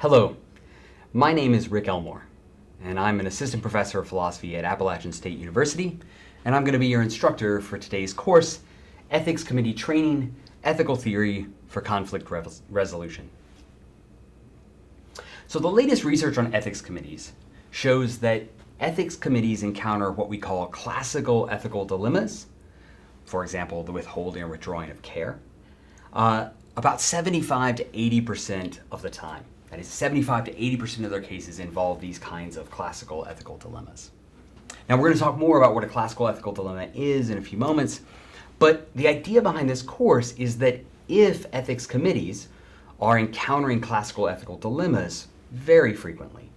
Hello, my name is Rick Elmore, and I'm an assistant professor of philosophy at Appalachian State University, and I'm going to be your instructor for today's course, Ethics Committee Training, Ethical Theory for Conflict Resolution. So the latest research on ethics committees shows that ethics committees encounter what we call classical ethical dilemmas, for example, the withholding or withdrawing of care, about 75 to 80% of the time. That is, 75 to 80% of their cases involve these kinds of classical ethical dilemmas. Now, we're going to talk more about what a classical ethical dilemma is in a few moments, but the idea behind this course is that if ethics committees are encountering classical ethical dilemmas very frequently,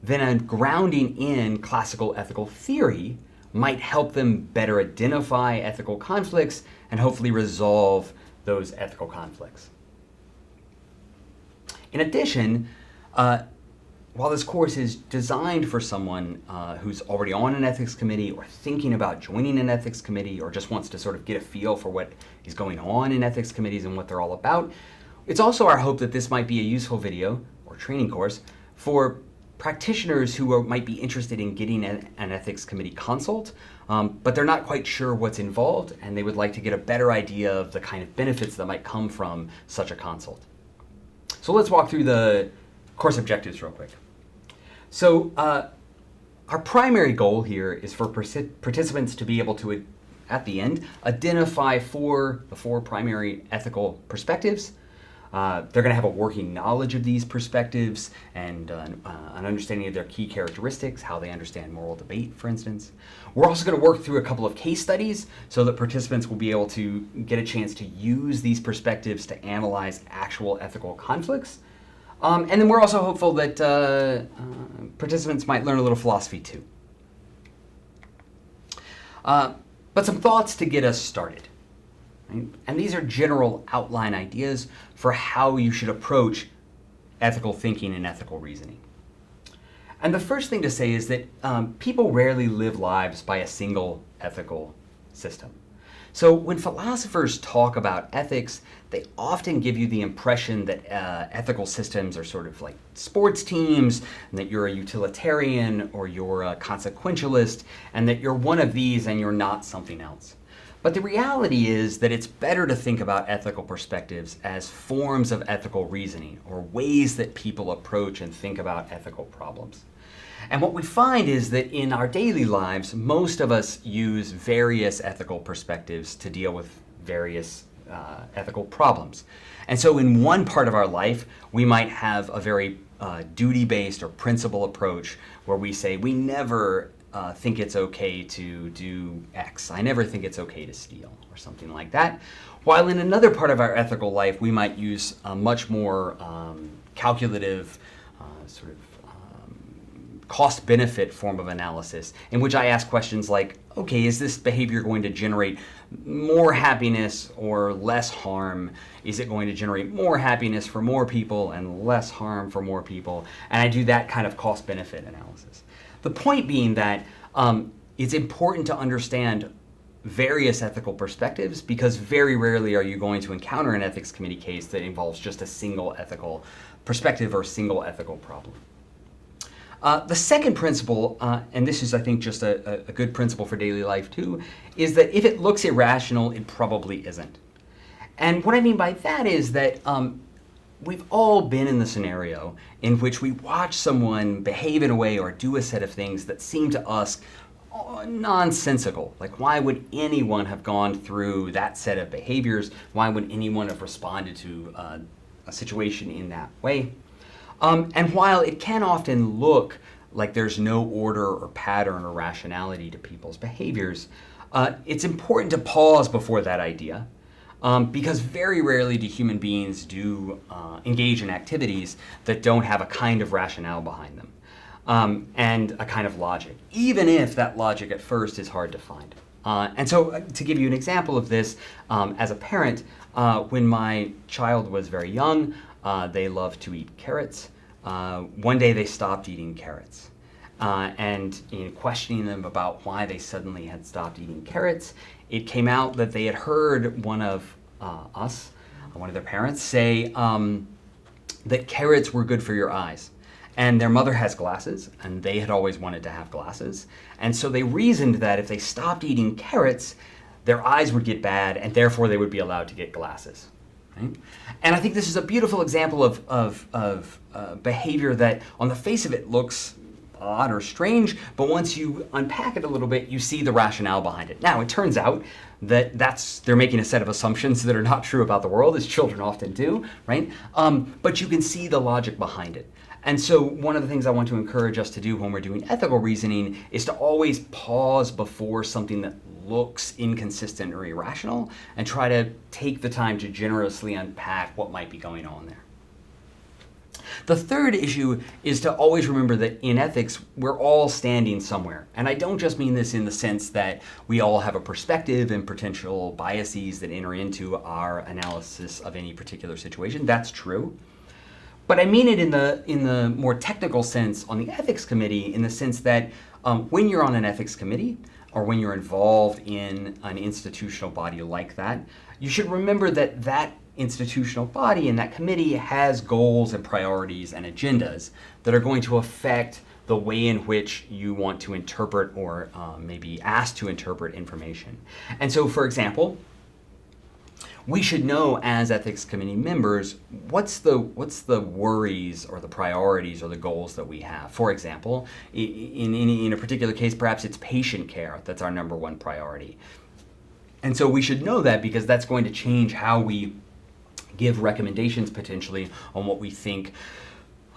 then a grounding in classical ethical theory might help them better identify ethical conflicts and hopefully resolve those ethical conflicts. In addition, while this course is designed for someone who's already on an ethics committee or thinking about joining an ethics committee or just wants to sort of get a feel for what is going on in ethics committees and what they're all about, it's also our hope that this might be a useful video or training course for practitioners who might be interested in getting an ethics committee consult, but they're not quite sure what's involved and they would like to get a better idea of the kind of benefits that might come from such a consult. So let's walk through the course objectives real quick. So our primary goal here is for participants to be able to, at the end, identify the four primary ethical perspectives. They're going to have a working knowledge of these perspectives and an understanding of their key characteristics, how they understand moral debate, for instance. We're also going to work through a couple of case studies so that participants will be able to get a chance to use these perspectives to analyze actual ethical conflicts. And then we're also hopeful that participants might learn a little philosophy too. But some thoughts to get us started. Right? And these are general outline ideas for how you should approach ethical thinking and ethical reasoning. And the first thing to say is that people rarely live lives by a single ethical system. So when philosophers talk about ethics, they often give you the impression that ethical systems are sort of like sports teams, and that you're a utilitarian or you're a consequentialist, and that you're one of these and you're not something else. But the reality is that it's better to think about ethical perspectives as forms of ethical reasoning or ways that people approach and think about ethical problems. And what we find is that in our daily lives, most of us use various ethical perspectives to deal with various ethical problems. And so in one part of our life, we might have a very duty-based or principle approach where we say we never think it's okay to do X. I never think it's okay to steal, or something like that. While in another part of our ethical life, we might use a much more calculative sort of cost-benefit form of analysis, in which I ask questions like, okay, is this behavior going to generate more happiness or less harm? Is it going to generate more happiness for more people and less harm for more people? And I do that kind of cost-benefit analysis. The point being that it's important to understand various ethical perspectives because very rarely are you going to encounter an ethics committee case that involves just a single ethical perspective or single ethical problem. The second principle, and this is, I think, just a good principle for daily life too, is that if it looks irrational, it probably isn't. And what I mean by that is that we've all been in the scenario in which we watch someone behave in a way or do a set of things that seem to us nonsensical. Like, why would anyone have gone through that set of behaviors? Why would anyone have responded to a situation in that way? And while it can often look like there's no order or pattern or rationality to people's behaviors, it's important to pause before that idea. Because very rarely do human beings engage in activities that don't have a kind of rationale behind them and a kind of logic, even if that logic at first is hard to find. And so to give you an example of this, as a parent, when my child was very young, they loved to eat carrots. One day they stopped eating carrots. And in questioning them about why they suddenly had stopped eating carrots, it came out that they had heard one of their parents say, that carrots were good for your eyes. And their mother has glasses, and they had always wanted to have glasses. And so they reasoned that if they stopped eating carrots, their eyes would get bad, and therefore they would be allowed to get glasses. Right? And I think this is a beautiful example of behavior that on the face of it looks odd or strange, but once you unpack it a little bit, you see the rationale behind it. Now, it turns out that they're making a set of assumptions that are not true about the world, as children often do, right? But you can see the logic behind it. And so one of the things I want to encourage us to do when we're doing ethical reasoning is to always pause before something that looks inconsistent or irrational and try to take the time to generously unpack what might be going on there. The third issue is to always remember that in ethics, we're all standing somewhere. And I don't just mean this in the sense that we all have a perspective and potential biases that enter into our analysis of any particular situation. That's true. But I mean it in the more technical sense on the ethics committee, in the sense that when you're on an ethics committee or when you're involved in an institutional body like that, you should remember that that institutional body and that committee has goals and priorities and agendas that are going to affect the way in which you want to interpret or maybe asked to interpret information. And so, for example, we should know as ethics committee members what's the worries or the priorities or the goals that we have. For example, in a particular case, perhaps it's patient care that's our number one priority. And so we should know that because that's going to change how we give recommendations potentially on what we think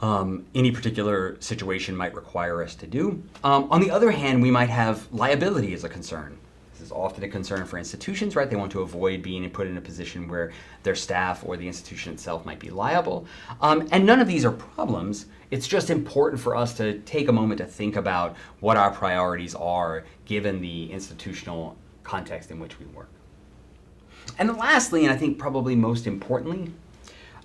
any particular situation might require us to do. On the other hand, we might have liability as a concern. This is often a concern for institutions, right? They want to avoid being put in a position where their staff or the institution itself might be liable. And none of these are problems. It's just important for us to take a moment to think about what our priorities are given the institutional context in which we work. And then lastly, and I think probably most importantly,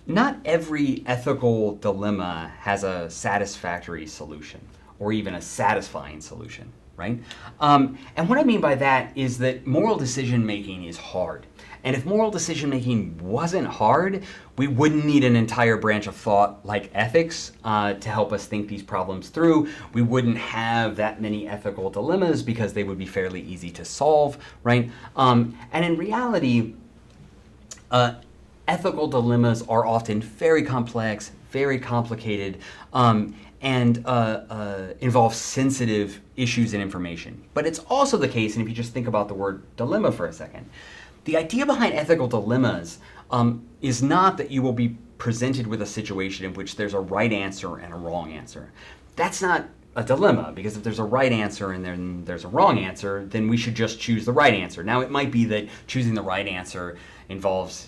not every ethical dilemma has a satisfactory solution or even a satisfying solution, right? And what I mean by that is that moral decision making is hard. And if moral decision making wasn't hard, we wouldn't need an entire branch of thought like ethics to help us think these problems through. We wouldn't have that many ethical dilemmas because they would be fairly easy to solve, right? And in reality, ethical dilemmas are often very complex, very complicated, and involve sensitive issues and information. But it's also the case, and if you just think about the word dilemma for a second, the idea behind ethical dilemmas is not that you will be presented with a situation in which there's a right answer and a wrong answer. That's not a dilemma, because if there's a right answer and then there's a wrong answer, then we should just choose the right answer. Now, it might be that choosing the right answer involves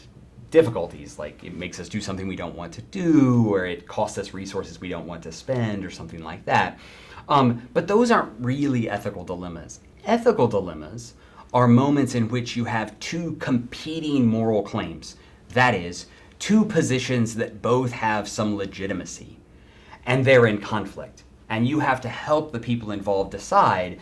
difficulties, like it makes us do something we don't want to do, or it costs us resources we don't want to spend, or something like that. But those aren't really ethical dilemmas. Ethical dilemmas are moments in which you have two competing moral claims. That is, two positions that both have some legitimacy, and they're in conflict. And you have to help the people involved decide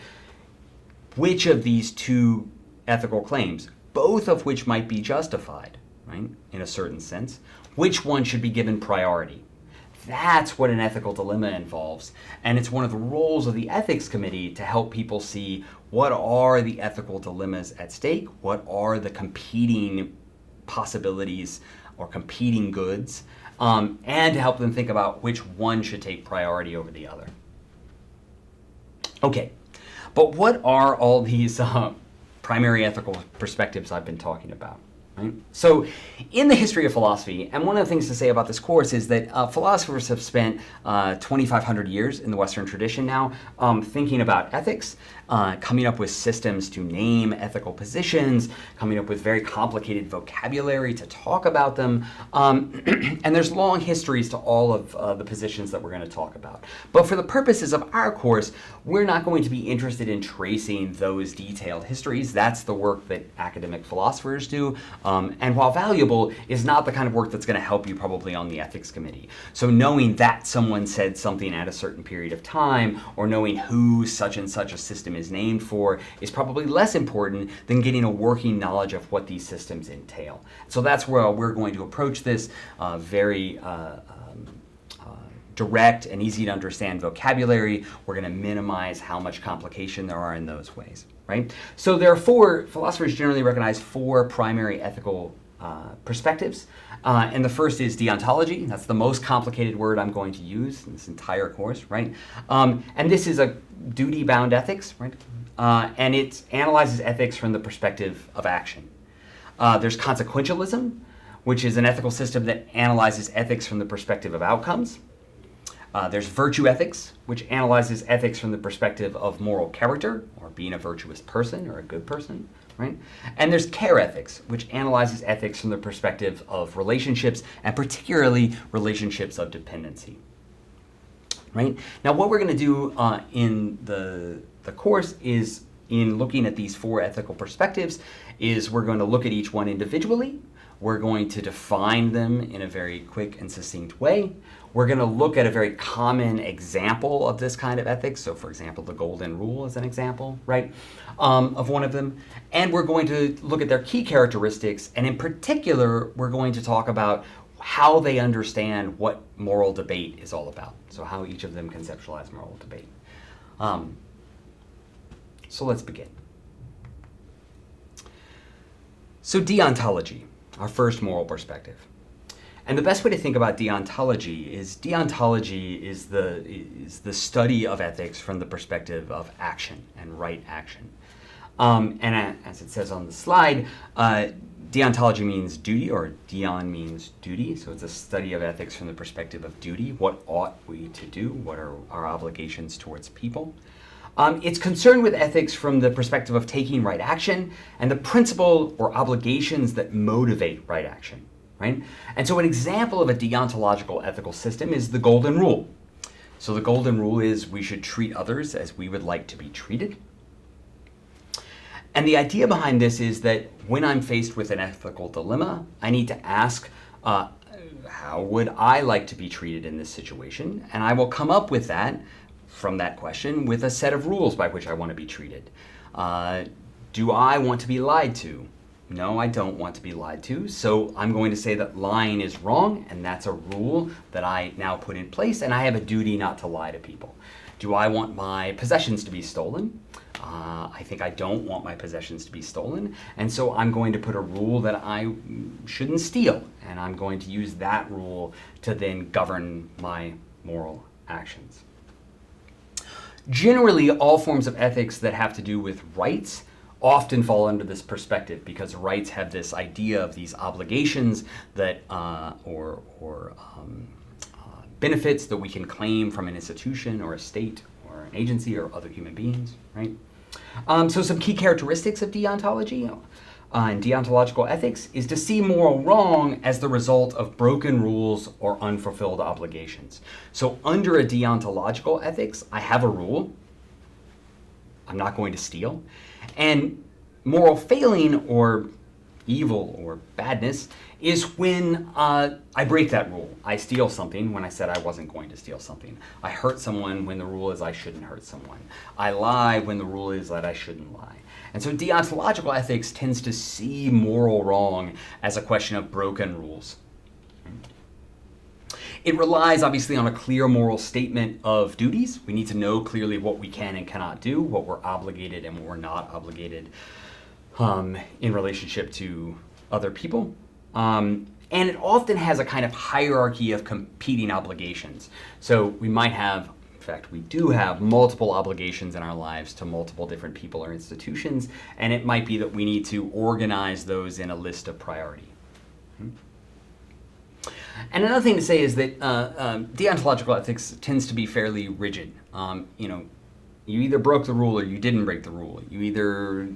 which of these two ethical claims, both of which might be justified, right, in a certain sense, which one should be given priority. That's what an ethical dilemma involves, and it's one of the roles of the ethics committee to help people see what are the ethical dilemmas at stake, what are the competing possibilities or competing goods, and to help them think about which one should take priority over the other. Okay, but what are all these primary ethical perspectives I've been talking about? Right? So in the history of philosophy, and one of the things to say about this course is that philosophers have spent 2,500 years in the Western tradition now thinking about ethics, coming up with systems to name ethical positions, coming up with very complicated vocabulary to talk about them, and there's long histories to all of the positions that we're going to talk about. But for the purposes of our course, we're not going to be interested in tracing those detailed histories. That's the work that academic philosophers do. And while valuable, is not the kind of work that's going to help you probably on the ethics committee. So knowing that someone said something at a certain period of time, or knowing who such and such a system is named for, is probably less important than getting a working knowledge of what these systems entail. So that's where we're going to approach this very direct and easy to understand vocabulary. We're going to minimize how much complication there are in those ways, right? So there are philosophers generally recognize four primary ethical perspectives. And the first is deontology. That's the most complicated word I'm going to use in this entire course, right? And this is a duty-bound ethics, right? And it analyzes ethics from the perspective of action. There's consequentialism, which is an ethical system that analyzes ethics from the perspective of outcomes. There's virtue ethics, which analyzes ethics from the perspective of moral character, or being a virtuous person or a good person, right? And there's care ethics, which analyzes ethics from the perspective of relationships, and particularly relationships of dependency, right? Now, what we're going to do in the course is, in looking at these four ethical perspectives, is we're going to look at each one individually. We're going to define them in a very quick and succinct way. We're going to look at a very common example of this kind of ethics. So, for example, the Golden Rule is an example, right, of one of them. And we're going to look at their key characteristics. And in particular, we're going to talk about how they understand what moral debate is all about. So how each of them conceptualize moral debate. So let's begin. So deontology, our first moral perspective. And the best way to think about deontology is the study of ethics from the perspective of action and right action. And as it says on the slide, deontology means duty, or deon means duty. So it's a study of ethics from the perspective of duty. What ought we to do? What are our obligations towards people? It's concerned with ethics from the perspective of taking right action and the principle or obligations that motivate right action. Right? And so an example of a deontological ethical system is the Golden Rule. So the Golden Rule is we should treat others as we would like to be treated. And the idea behind this is that when I'm faced with an ethical dilemma, I need to ask, how would I like to be treated in this situation? And I will come up with that, from that question, with a set of rules by which I want to be treated. Do I want to be lied to? No, I don't want to be lied to, so I'm going to say that lying is wrong, and that's a rule that I now put in place, and I have a duty not to lie to people. Do I want my possessions to be stolen? I think I don't want my possessions to be stolen, and so I'm going to put a rule that I shouldn't steal, and I'm going to use that rule to then govern my moral actions. Generally, all forms of ethics that have to do with rights often fall under this perspective, because rights have this idea of these obligations that or benefits that we can claim from an institution or a state or an agency or other human beings, right? So some key characteristics of deontology and deontological ethics is to see moral wrong as the result of broken rules or unfulfilled obligations. So under a deontological ethics, I have a rule. I'm not going to steal. And moral failing or evil or badness is when I break that rule. I steal something when I said I wasn't going to steal something. I hurt someone when the rule is I shouldn't hurt someone. I lie when the rule is that I shouldn't lie. And so deontological ethics tends to see moral wrong as a question of broken rules. It relies obviously on a clear moral statement of duties. We need to know clearly what we can and cannot do, what we're obligated and what we're not obligated in relationship to other people. And it often has a kind of hierarchy of competing obligations. So we might have, in fact, we do have multiple obligations in our lives to multiple different people or institutions, and it might be that we need to organize those in a list of priority. And another thing to say is that deontological ethics tends to be fairly rigid. You either broke the rule or you didn't break the rule. You either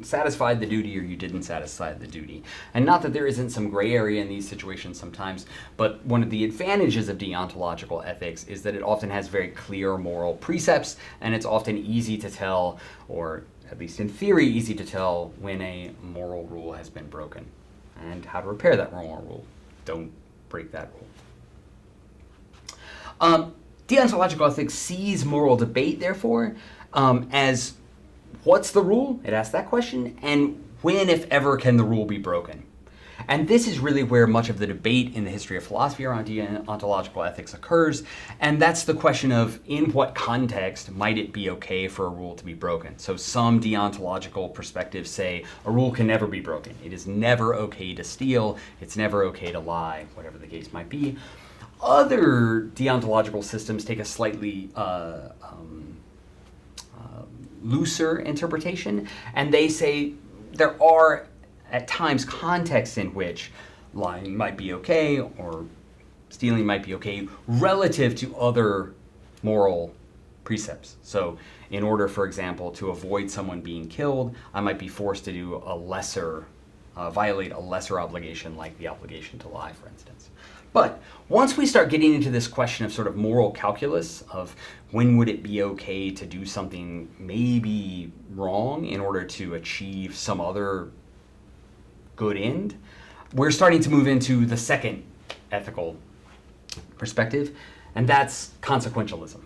satisfied the duty or you didn't satisfy the duty. And not that there isn't some gray area in these situations sometimes, but one of the advantages of deontological ethics is that it often has very clear moral precepts, and it's often easy to tell, or at least in theory, easy to tell when a moral rule has been broken and how to repair that moral rule. Don't break that rule. Deontological ethics sees moral debate, therefore, as what's the rule? It asks that question, and when, if ever, can the rule be broken? And this is really where much of the debate in the history of philosophy around deontological ethics occurs. And that's the question of in what context might it be okay for a rule to be broken. So some deontological perspectives say a rule can never be broken. It is never okay to steal. It's never okay to lie, whatever the case might be. Other deontological systems take a slightly looser interpretation, and they say there are at times contexts in which lying might be okay or stealing might be okay relative to other moral precepts. So in order, for example, to avoid someone being killed, I might be forced to do violate a lesser obligation, like the obligation to lie, for instance. But once we start getting into this question of sort of moral calculus of when would it be okay to do something maybe wrong in order to achieve some other good end, we're starting to move into the second ethical perspective, and that's consequentialism.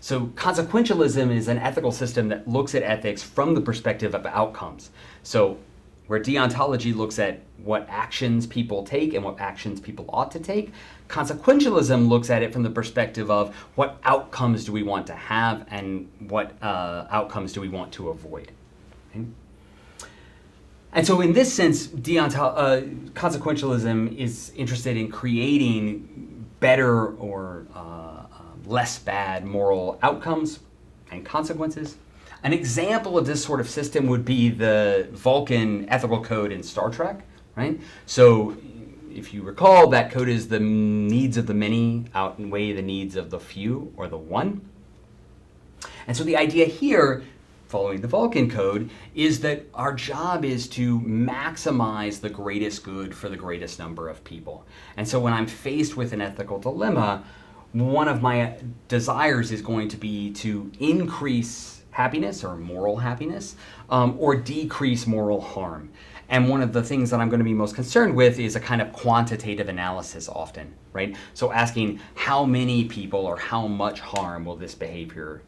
So consequentialism is an ethical system that looks at ethics from the perspective of outcomes. So where deontology looks at what actions people take and what actions people ought to take, consequentialism looks at it from the perspective of what outcomes do we want to have and what outcomes do we want to avoid. Okay? And so in this sense, consequentialism is interested in creating better or less bad moral outcomes and consequences. An example of this sort of system would be the Vulcan ethical code in Star Trek, right? So if you recall, that code is the needs of the many outweigh the needs of the few or the one. And so the idea here, following the Vulcan code, is that our job is to maximize the greatest good for the greatest number of people. And so when I'm faced with an ethical dilemma, one of my desires is going to be to increase happiness or moral happiness, or decrease moral harm. And one of the things that I'm going to be most concerned with is a kind of quantitative analysis often, right? So asking how many people or how much harm will this behavior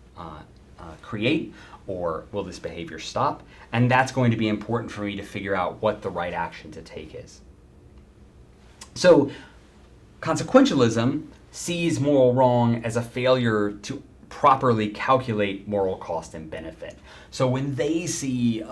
create, or will this behavior stop? And that's going to be important for me to figure out what the right action to take is. So consequentialism sees moral wrong as a failure to properly calculate moral cost and benefit. So when they see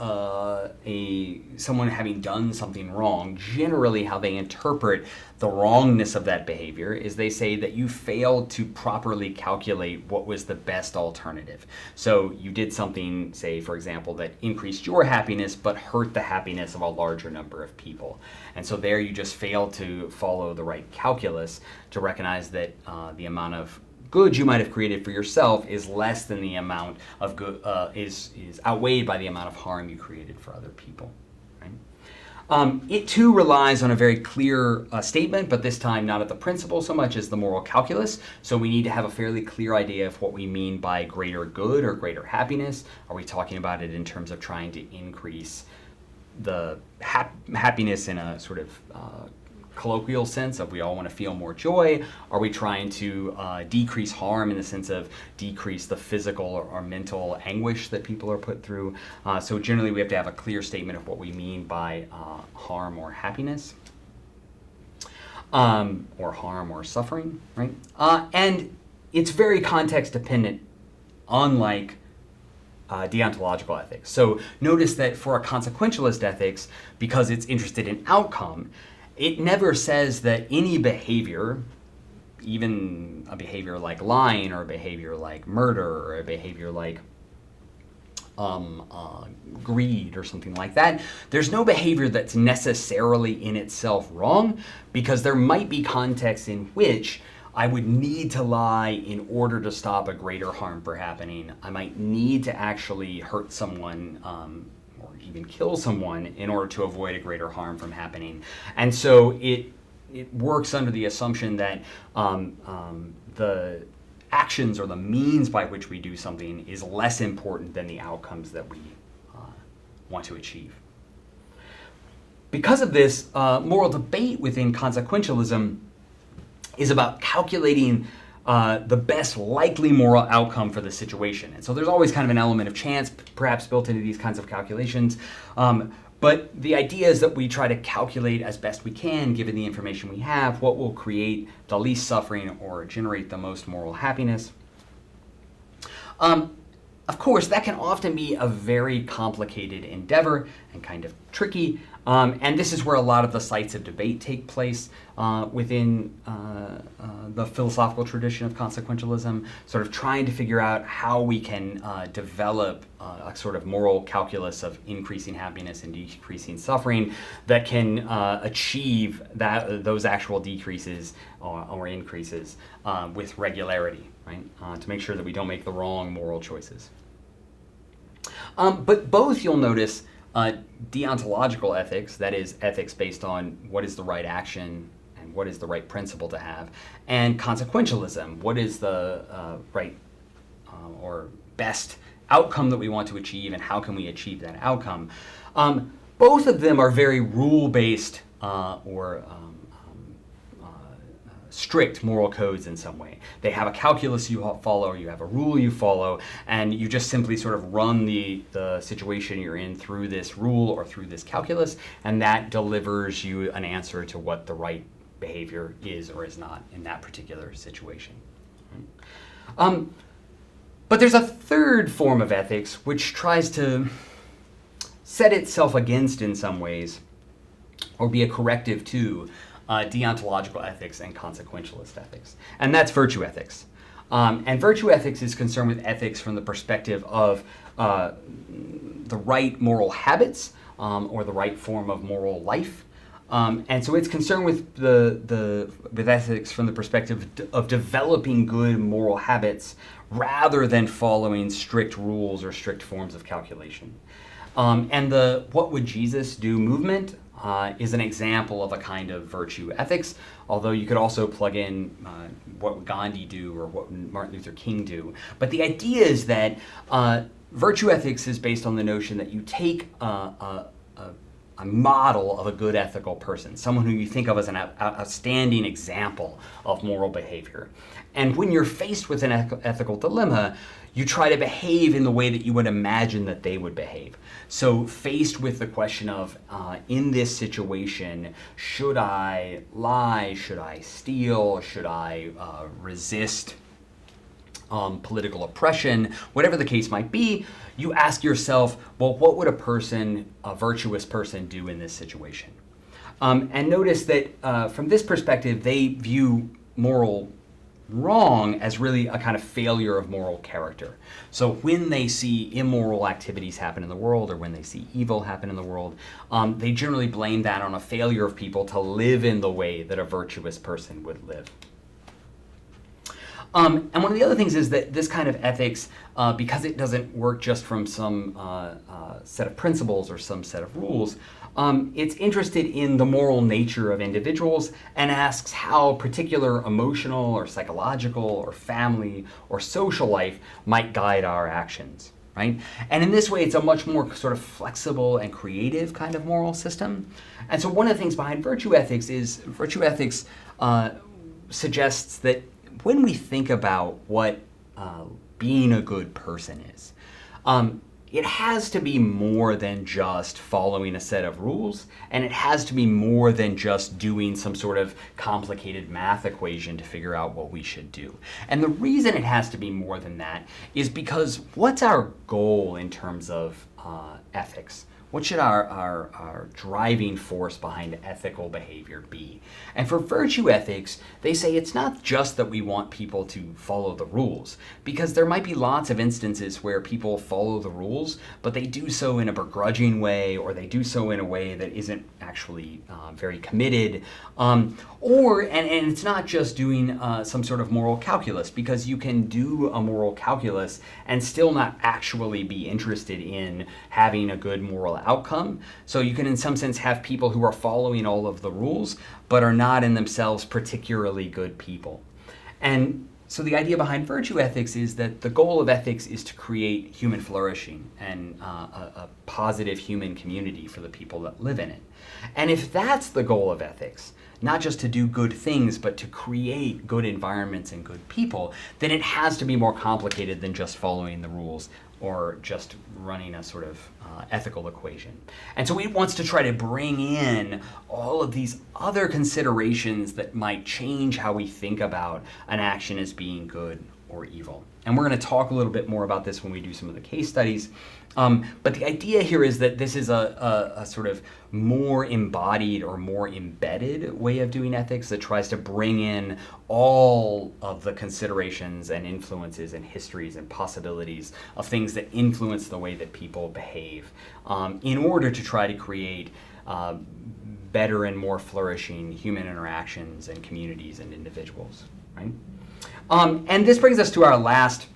someone having done something wrong, generally how they interpret the wrongness of that behavior is they say that you failed to properly calculate what was the best alternative. So you did something, say, for example, that increased your happiness but hurt the happiness of a larger number of people. And so there you just failed to follow the right calculus to recognize that the amount of good you might have created for yourself is less than the amount of good is outweighed by the amount of harm you created for other people. Right? It too relies on a very clear statement, but this time not at the principle so much as the moral calculus. So we need to have a fairly clear idea of what we mean by greater good or greater happiness. Are we talking about it in terms of trying to increase the happiness in a sort of colloquial sense of we all want to feel more joy? Are we trying to decrease harm in the sense of decrease the physical or mental anguish that people are put through? So generally we have to have a clear statement of what we mean by harm or happiness, or harm or suffering, right? And it's very context dependent, unlike deontological ethics. So notice that for a consequentialist ethics, because it's interested in outcome, it never says that any behavior, even a behavior like lying or a behavior like murder or a behavior like greed or something like that, there's no behavior that's necessarily in itself wrong, because there might be contexts in which I would need to lie in order to stop a greater harm from happening. I might need to actually hurt someone or even kill someone in order to avoid a greater harm from happening. And so it works under the assumption that the actions or the means by which we do something is less important than the outcomes that we want to achieve. Because of this, moral debate within consequentialism is about calculating the best likely moral outcome for the situation. And so there's always kind of an element of chance perhaps built into these kinds of calculations. But the idea is that we try to calculate as best we can, given the information we have, what will create the least suffering or generate the most moral happiness. Of course, that can often be a very complicated endeavor and kind of tricky. And this is where a lot of the sites of debate take place within the philosophical tradition of consequentialism, sort of trying to figure out how we can develop a sort of moral calculus of increasing happiness and decreasing suffering that can achieve those actual decreases or increases with regularity, right? To make sure that we don't make the wrong moral choices. But both, you'll notice, deontological ethics, that is ethics based on what is the right action and what is the right principle to have, and consequentialism, what is the right or best outcome that we want to achieve and how can we achieve that outcome. Both of them are very rule-based or strict moral codes in some way. They have a calculus you follow, or you have a rule you follow, and you just simply sort of run the situation you're in through this rule or through this calculus, and that delivers you an answer to what the right behavior is or is not in that particular situation. But there's a third form of ethics which tries to set itself against, in some ways, or be a corrective to deontological ethics and consequentialist ethics, and that's virtue ethics. And virtue ethics is concerned with ethics from the perspective of the right moral habits or the right form of moral life. And so it's concerned with with ethics from the perspective of developing good moral habits rather than following strict rules or strict forms of calculation. And the What Would Jesus Do movement is an example of a kind of virtue ethics, although you could also plug in what would Gandhi do or what would Martin Luther King do. But the idea is that virtue ethics is based on the notion that you take a model of a good ethical person, someone who you think of as an outstanding example of moral behavior. And when you're faced with an ethical dilemma, you try to behave in the way that you would imagine that they would behave. So faced with the question of, in this situation, should I lie, should I steal, should I resist political oppression, whatever the case might be, you ask yourself, well, what would a virtuous person do in this situation? And notice that from this perspective, they view moral wrong as really a kind of failure of moral character. So when they see immoral activities happen in the world, or when they see evil happen in the world, they generally blame that on a failure of people to live in the way that a virtuous person would live. And one of the other things is that this kind of ethics, because it doesn't work just from some set of principles or some set of rules, it's interested in the moral nature of individuals and asks how particular emotional or psychological or family or social life might guide our actions, right? And in this way, it's a much more sort of flexible and creative kind of moral system. And so one of the things behind virtue ethics is virtue ethics suggests that when we think about what being a good person is, it has to be more than just following a set of rules, and it has to be more than just doing some sort of complicated math equation to figure out what we should do. And the reason it has to be more than that is because what's our goal in terms of ethics? What should our driving force behind ethical behavior be? And for virtue ethics, they say it's not just that we want people to follow the rules, because there might be lots of instances where people follow the rules, but they do so in a begrudging way, or they do so in a way that isn't actually very committed. And it's not just doing some sort of moral calculus, because you can do a moral calculus and still not actually be interested in having a good moral outcome. So you can in some sense have people who are following all of the rules but are not in themselves particularly good people. And so the idea behind virtue ethics is that the goal of ethics is to create human flourishing and a positive human community for the people that live in it. And if that's the goal of ethics, not just to do good things, but to create good environments and good people, then it has to be more complicated than just following the rules or just running a sort of ethical equation. And so it wants to try to bring in all of these other considerations that might change how we think about an action as being good or evil. And we're going to talk a little bit more about this when we do some of the case studies. But the idea here is that this is a sort of more embodied or more embedded way of doing ethics that tries to bring in all of the considerations and influences and histories and possibilities of things that influence the way that people behave in order to try to create better and more flourishing human interactions and communities and individuals, right? And this brings us to our last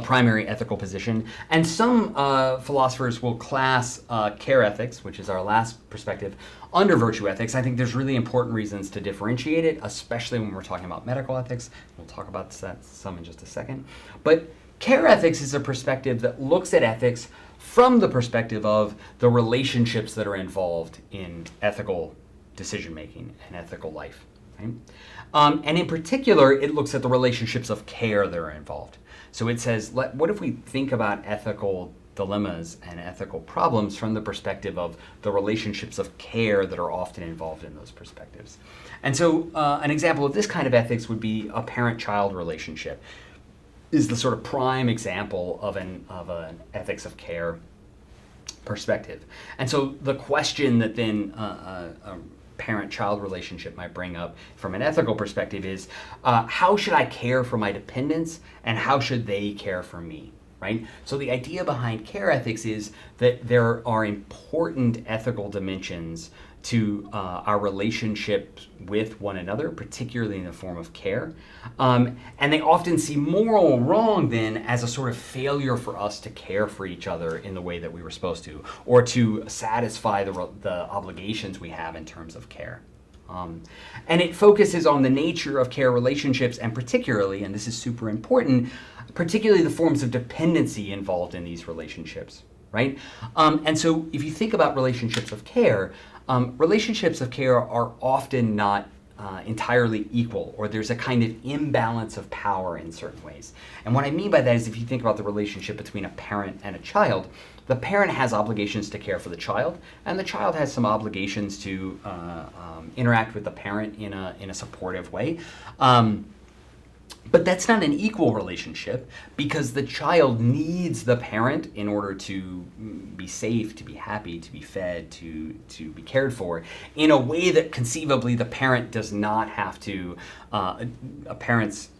primary ethical position. And some philosophers will class care ethics, which is our last perspective, under virtue ethics. I think there's really important reasons to differentiate it, especially when we're talking about medical ethics. We'll talk about that some in just a second. But care ethics is a perspective that looks at ethics from the perspective of the relationships that are involved in ethical decision-making and ethical life. Right? And in particular, it looks at the relationships of care that are involved. So it says, what if we think about ethical dilemmas and ethical problems from the perspective of the relationships of care that are often involved in those perspectives? And so an example of this kind of ethics would be a parent-child relationship is the sort of prime example of an ethics of care perspective. And so the question that then parent-child relationship might bring up from an ethical perspective is how should I care for my dependents and how should they care for me, right? So the idea behind care ethics is that there are important ethical dimensions to our relationship with one another, particularly in the form of care. And they often see moral wrong then as a sort of failure for us to care for each other in the way that we were supposed to, or to satisfy the obligations we have in terms of care. And it focuses on the nature of care relationships and particularly, and this is super important, particularly the forms of dependency involved in these relationships, right? And so if you think about relationships of care are often not entirely equal, or there's a kind of imbalance of power in certain ways. And what I mean by that is if you think about the relationship between a parent and a child, the parent has obligations to care for the child, and the child has some obligations to interact with the parent in a supportive way. But that's not an equal relationship because the child needs the parent in order to be safe, to be happy, to be fed, to be cared for in a way that conceivably the parent does not have to, a parent's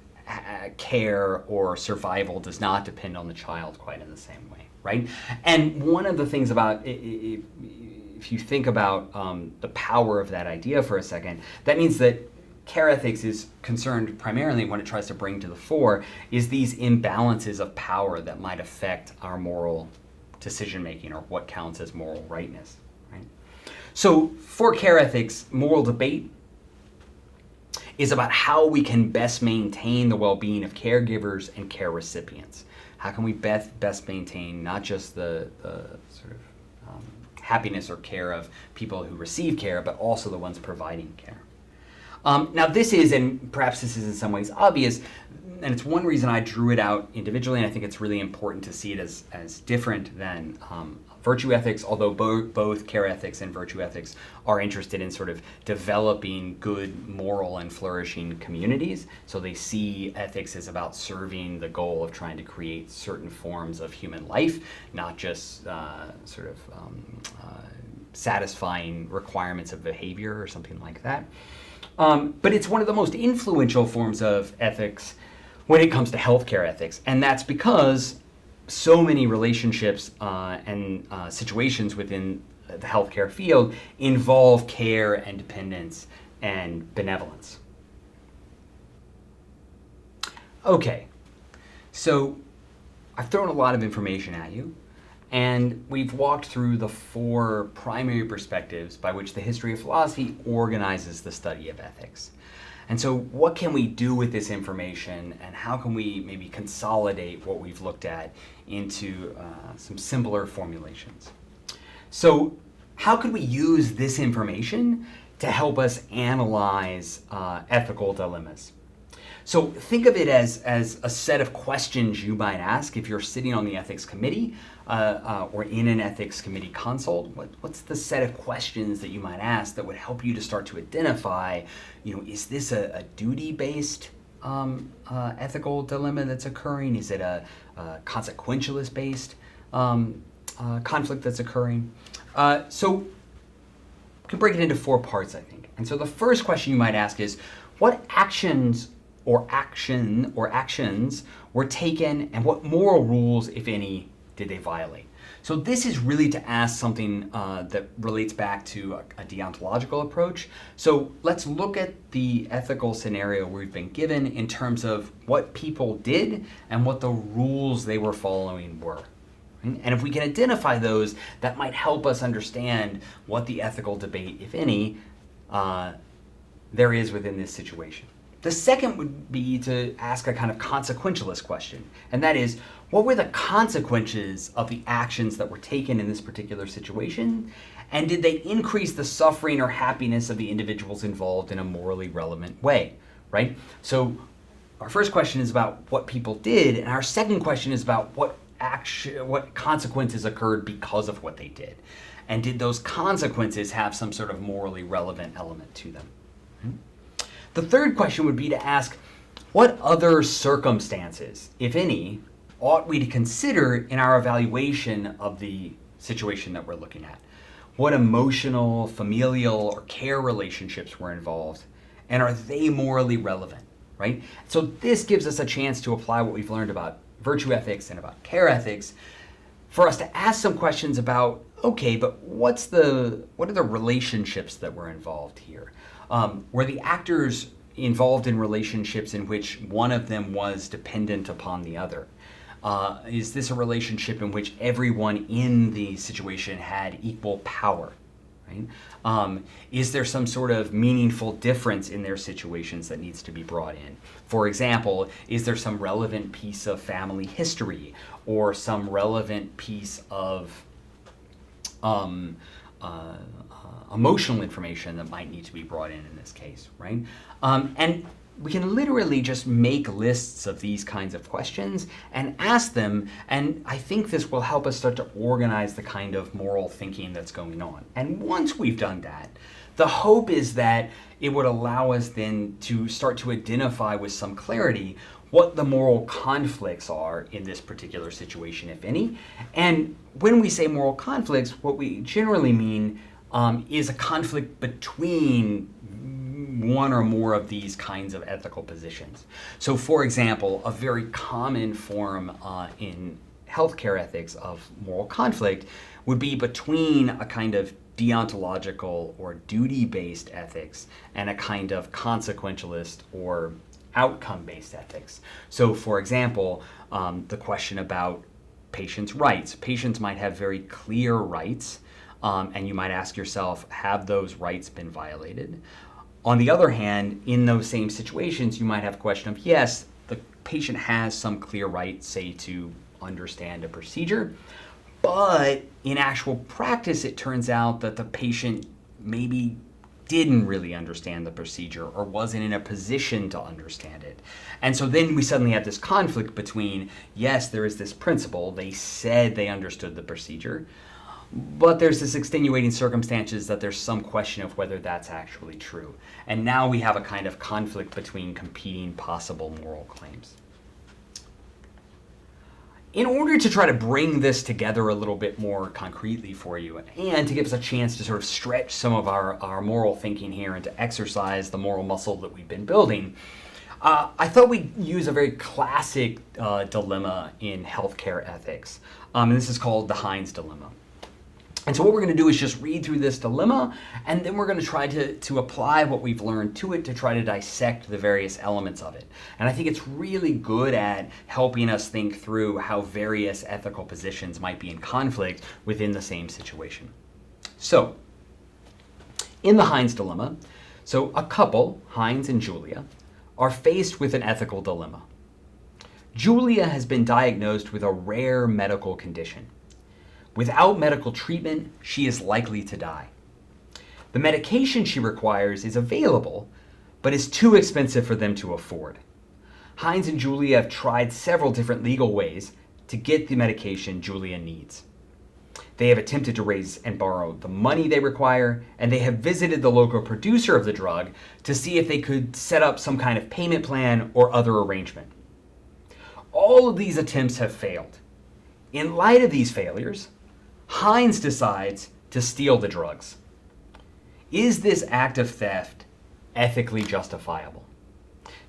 care or survival does not depend on the child quite in the same way, right? And one of the things about, if you think about the power of that idea for a second, that means that care ethics is concerned primarily when it tries to bring to the fore is these imbalances of power that might affect our moral decision making or what counts as moral rightness, right? So for care ethics, moral debate is about how we can best maintain the well-being of caregivers and care recipients. How can we best maintain not just the sort of happiness or care of people who receive care, but also the ones providing care. Now this is, and perhaps this is in some ways obvious, and it's one reason I drew it out individually, and I think it's really important to see it as different than virtue ethics, although both care ethics and virtue ethics are interested in sort of developing good, moral, and flourishing communities. So they see ethics as about serving the goal of trying to create certain forms of human life, not just satisfying requirements of behavior or something like that. But it's one of the most influential forms of ethics when it comes to healthcare ethics, and that's because so many relationships and situations within the healthcare field involve care and dependence and benevolence. Okay, so I've thrown a lot of information at you, and we've walked through the four primary perspectives by which the history of philosophy organizes the study of ethics. And so what can we do with this information, and how can we maybe consolidate what we've looked at into some simpler formulations? So how could we use this information to help us analyze ethical dilemmas? So think of it as a set of questions you might ask if you're sitting on the ethics committee or in an ethics committee consult. What's the set of questions that you might ask that would help you to start to identify, is this a duty-based ethical dilemma that's occurring? Is it a consequentialist-based conflict that's occurring? So we can break it into 4 parts, I think. And so the first question you might ask is, what actions were taken, and what moral rules, if any, did they violate? So this is really to ask something that relates back to a deontological approach. So let's look at the ethical scenario we've been given in terms of what people did and what the rules they were following were. And if we can identify those, that might help us understand what the ethical debate, if any, there is within this situation. The second would be to ask a kind of consequentialist question, and that is, what were the consequences of the actions that were taken in this particular situation, and did they increase the suffering or happiness of the individuals involved in a morally relevant way, right? So our first question is about what people did, and our second question is about what consequences occurred because of what they did, and did those consequences have some sort of morally relevant element to them? The third question would be to ask, what other circumstances, if any, ought we to consider in our evaluation of the situation that we're looking at? What emotional, familial, or care relationships were involved, and are they morally relevant, right? So this gives us a chance to apply what we've learned about virtue ethics and about care ethics for us to ask some questions about, okay, but what are the relationships that were involved here? Were the actors involved in relationships in which one of them was dependent upon the other? Is this a relationship in which everyone in the situation had equal power? Right? Is there some sort of meaningful difference in their situations that needs to be brought in? For example, is there some relevant piece of family history or some relevant piece of emotional information that might need to be brought in this case, right? And we can literally just make lists of these kinds of questions and ask them, and I think this will help us start to organize the kind of moral thinking that's going on. And once we've done that, the hope is that it would allow us then to start to identify with some clarity what the moral conflicts are in this particular situation, if any. And when we say moral conflicts, what we generally mean is a conflict between one or more of these kinds of ethical positions. So for example, a very common form in healthcare ethics of moral conflict would be between a kind of deontological or duty-based ethics and a kind of consequentialist or outcome-based ethics. So for example, the question about patients' rights. Patients might have very clear rights, and you might ask yourself, have those rights been violated? On the other hand, in those same situations, you might have a question of, yes, the patient has some clear right, say, to understand a procedure, but in actual practice, it turns out that the patient maybe didn't really understand the procedure or wasn't in a position to understand it. And so then we suddenly have this conflict between, yes, there is this principle, they said they understood the procedure, but there's this extenuating circumstances that there's some question of whether that's actually true. And now we have a kind of conflict between competing possible moral claims. In order to try to bring this together a little bit more concretely for you, and to give us a chance to sort of stretch some of our moral thinking here and to exercise the moral muscle that we've been building, I thought we'd use a very classic dilemma in healthcare ethics. And this is called the Heinz dilemma. And so what we're going to do is just read through this dilemma, and then we're going to try to apply what we've learned to it to try to dissect the various elements of it. And I think it's really good at helping us think through how various ethical positions might be in conflict within the same situation. So, in the Heinz dilemma, so a couple, Heinz and Julia, are faced with an ethical dilemma. Julia has been diagnosed with a rare medical condition. Without medical treatment, she is likely to die. The medication she requires is available, but is too expensive for them to afford. Heinz and Julia have tried several different legal ways to get the medication Julia needs. They have attempted to raise and borrow the money they require, and they have visited the local producer of the drug to see if they could set up some kind of payment plan or other arrangement. All of these attempts have failed. In light of these failures, Heinz decides to steal the drugs. Is this act of theft ethically justifiable?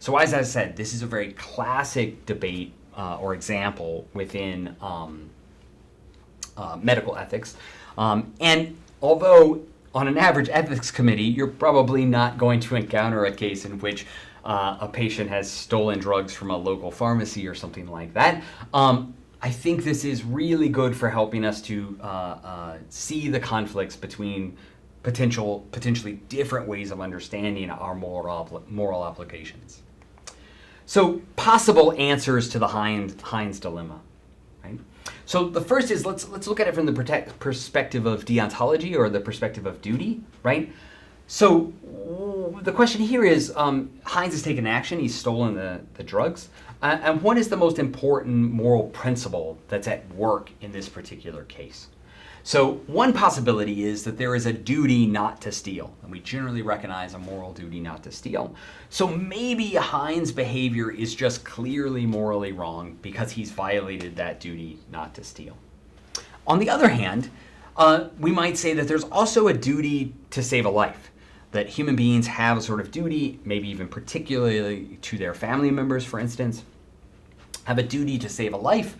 So as I said, this is a very classic debate or example within medical ethics. And although on an average ethics committee, you're probably not going to encounter a case in which a patient has stolen drugs from a local pharmacy or something like that, I think this is really good for helping us to see the conflicts between potentially different ways of understanding our moral obligations. So possible answers to the Heinz dilemma. Right? So the first is let's look at it from the perspective of deontology, or the perspective of duty, right? So the question here is, Heinz has taken action, he's stolen the drugs, and what is the most important moral principle that's at work in this particular case? So one possibility is that there is a duty not to steal, and we generally recognize a moral duty not to steal. So maybe Heinz's behavior is just clearly morally wrong because he's violated that duty not to steal. On the other hand, we might say that there's also a duty to save a life, that human beings have a sort of duty, maybe even particularly to their family members, for instance, have a duty to save a life.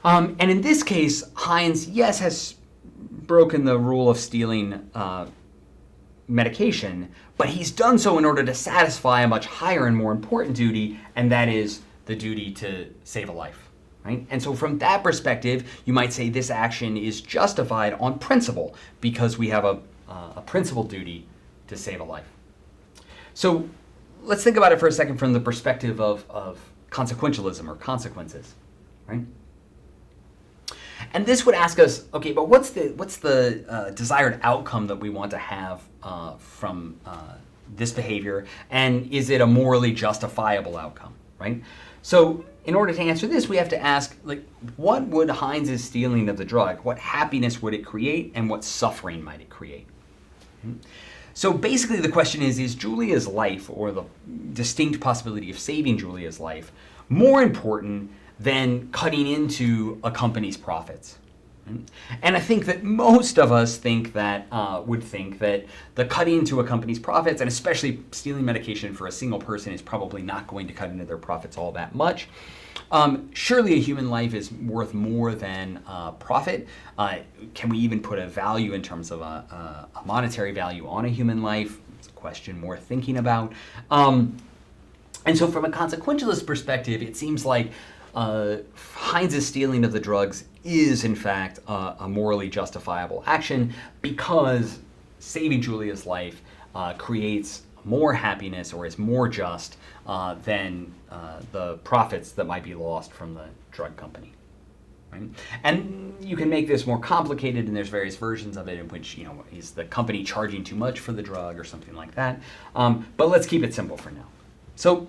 And in this case, Heinz, yes, has broken the rule of stealing medication, but he's done so in order to satisfy a much higher and more important duty, and that is the duty to save a life. Right? And so from that perspective, you might say this action is justified on principle because we have a principled duty to save a life. So let's think about it for a second from the perspective of consequentialism, or consequences. Right? And this would ask us, okay, but what's the desired outcome that we want to have from this behavior, and is it a morally justifiable outcome, right? So in order to answer this, we have to ask, like, what would Heinz's stealing of the drug, what happiness would it create, and what suffering might it create? So basically the question is Julia's life, or the distinct possibility of saving Julia's life, more important than cutting into a company's profits? And I think that most of us would think that the cutting into a company's profits, and especially stealing medication for a single person, is probably not going to cut into their profits all that much. Surely a human life is worth more than profit. Can we even put a value in terms of a monetary value on a human life? It's a question worth thinking about. And so from a consequentialist perspective, it seems like Heinz's stealing of the drugs is, in fact, a morally justifiable action because saving Julia's life creates more happiness, or is more just than the profits that might be lost from the drug company. Right? And you can make this more complicated, and there's various versions of it in which, is the company charging too much for the drug or something like that. But let's keep it simple for now. So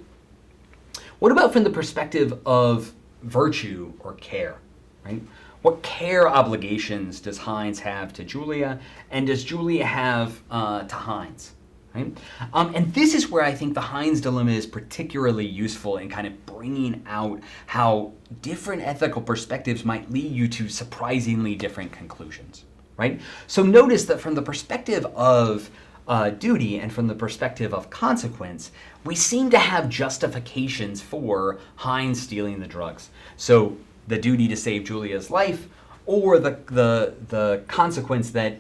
what about from the perspective of virtue or care, right? What care obligations does Heinz have to Julia, and does Julia have to Heinz, right? And this is where I think the Heinz dilemma is particularly useful in kind of bringing out how different ethical perspectives might lead you to surprisingly different conclusions, right? So notice that from the perspective of duty and from the perspective of consequence, we seem to have justifications for Heinz stealing the drugs. So the duty to save Julia's life, or the consequence that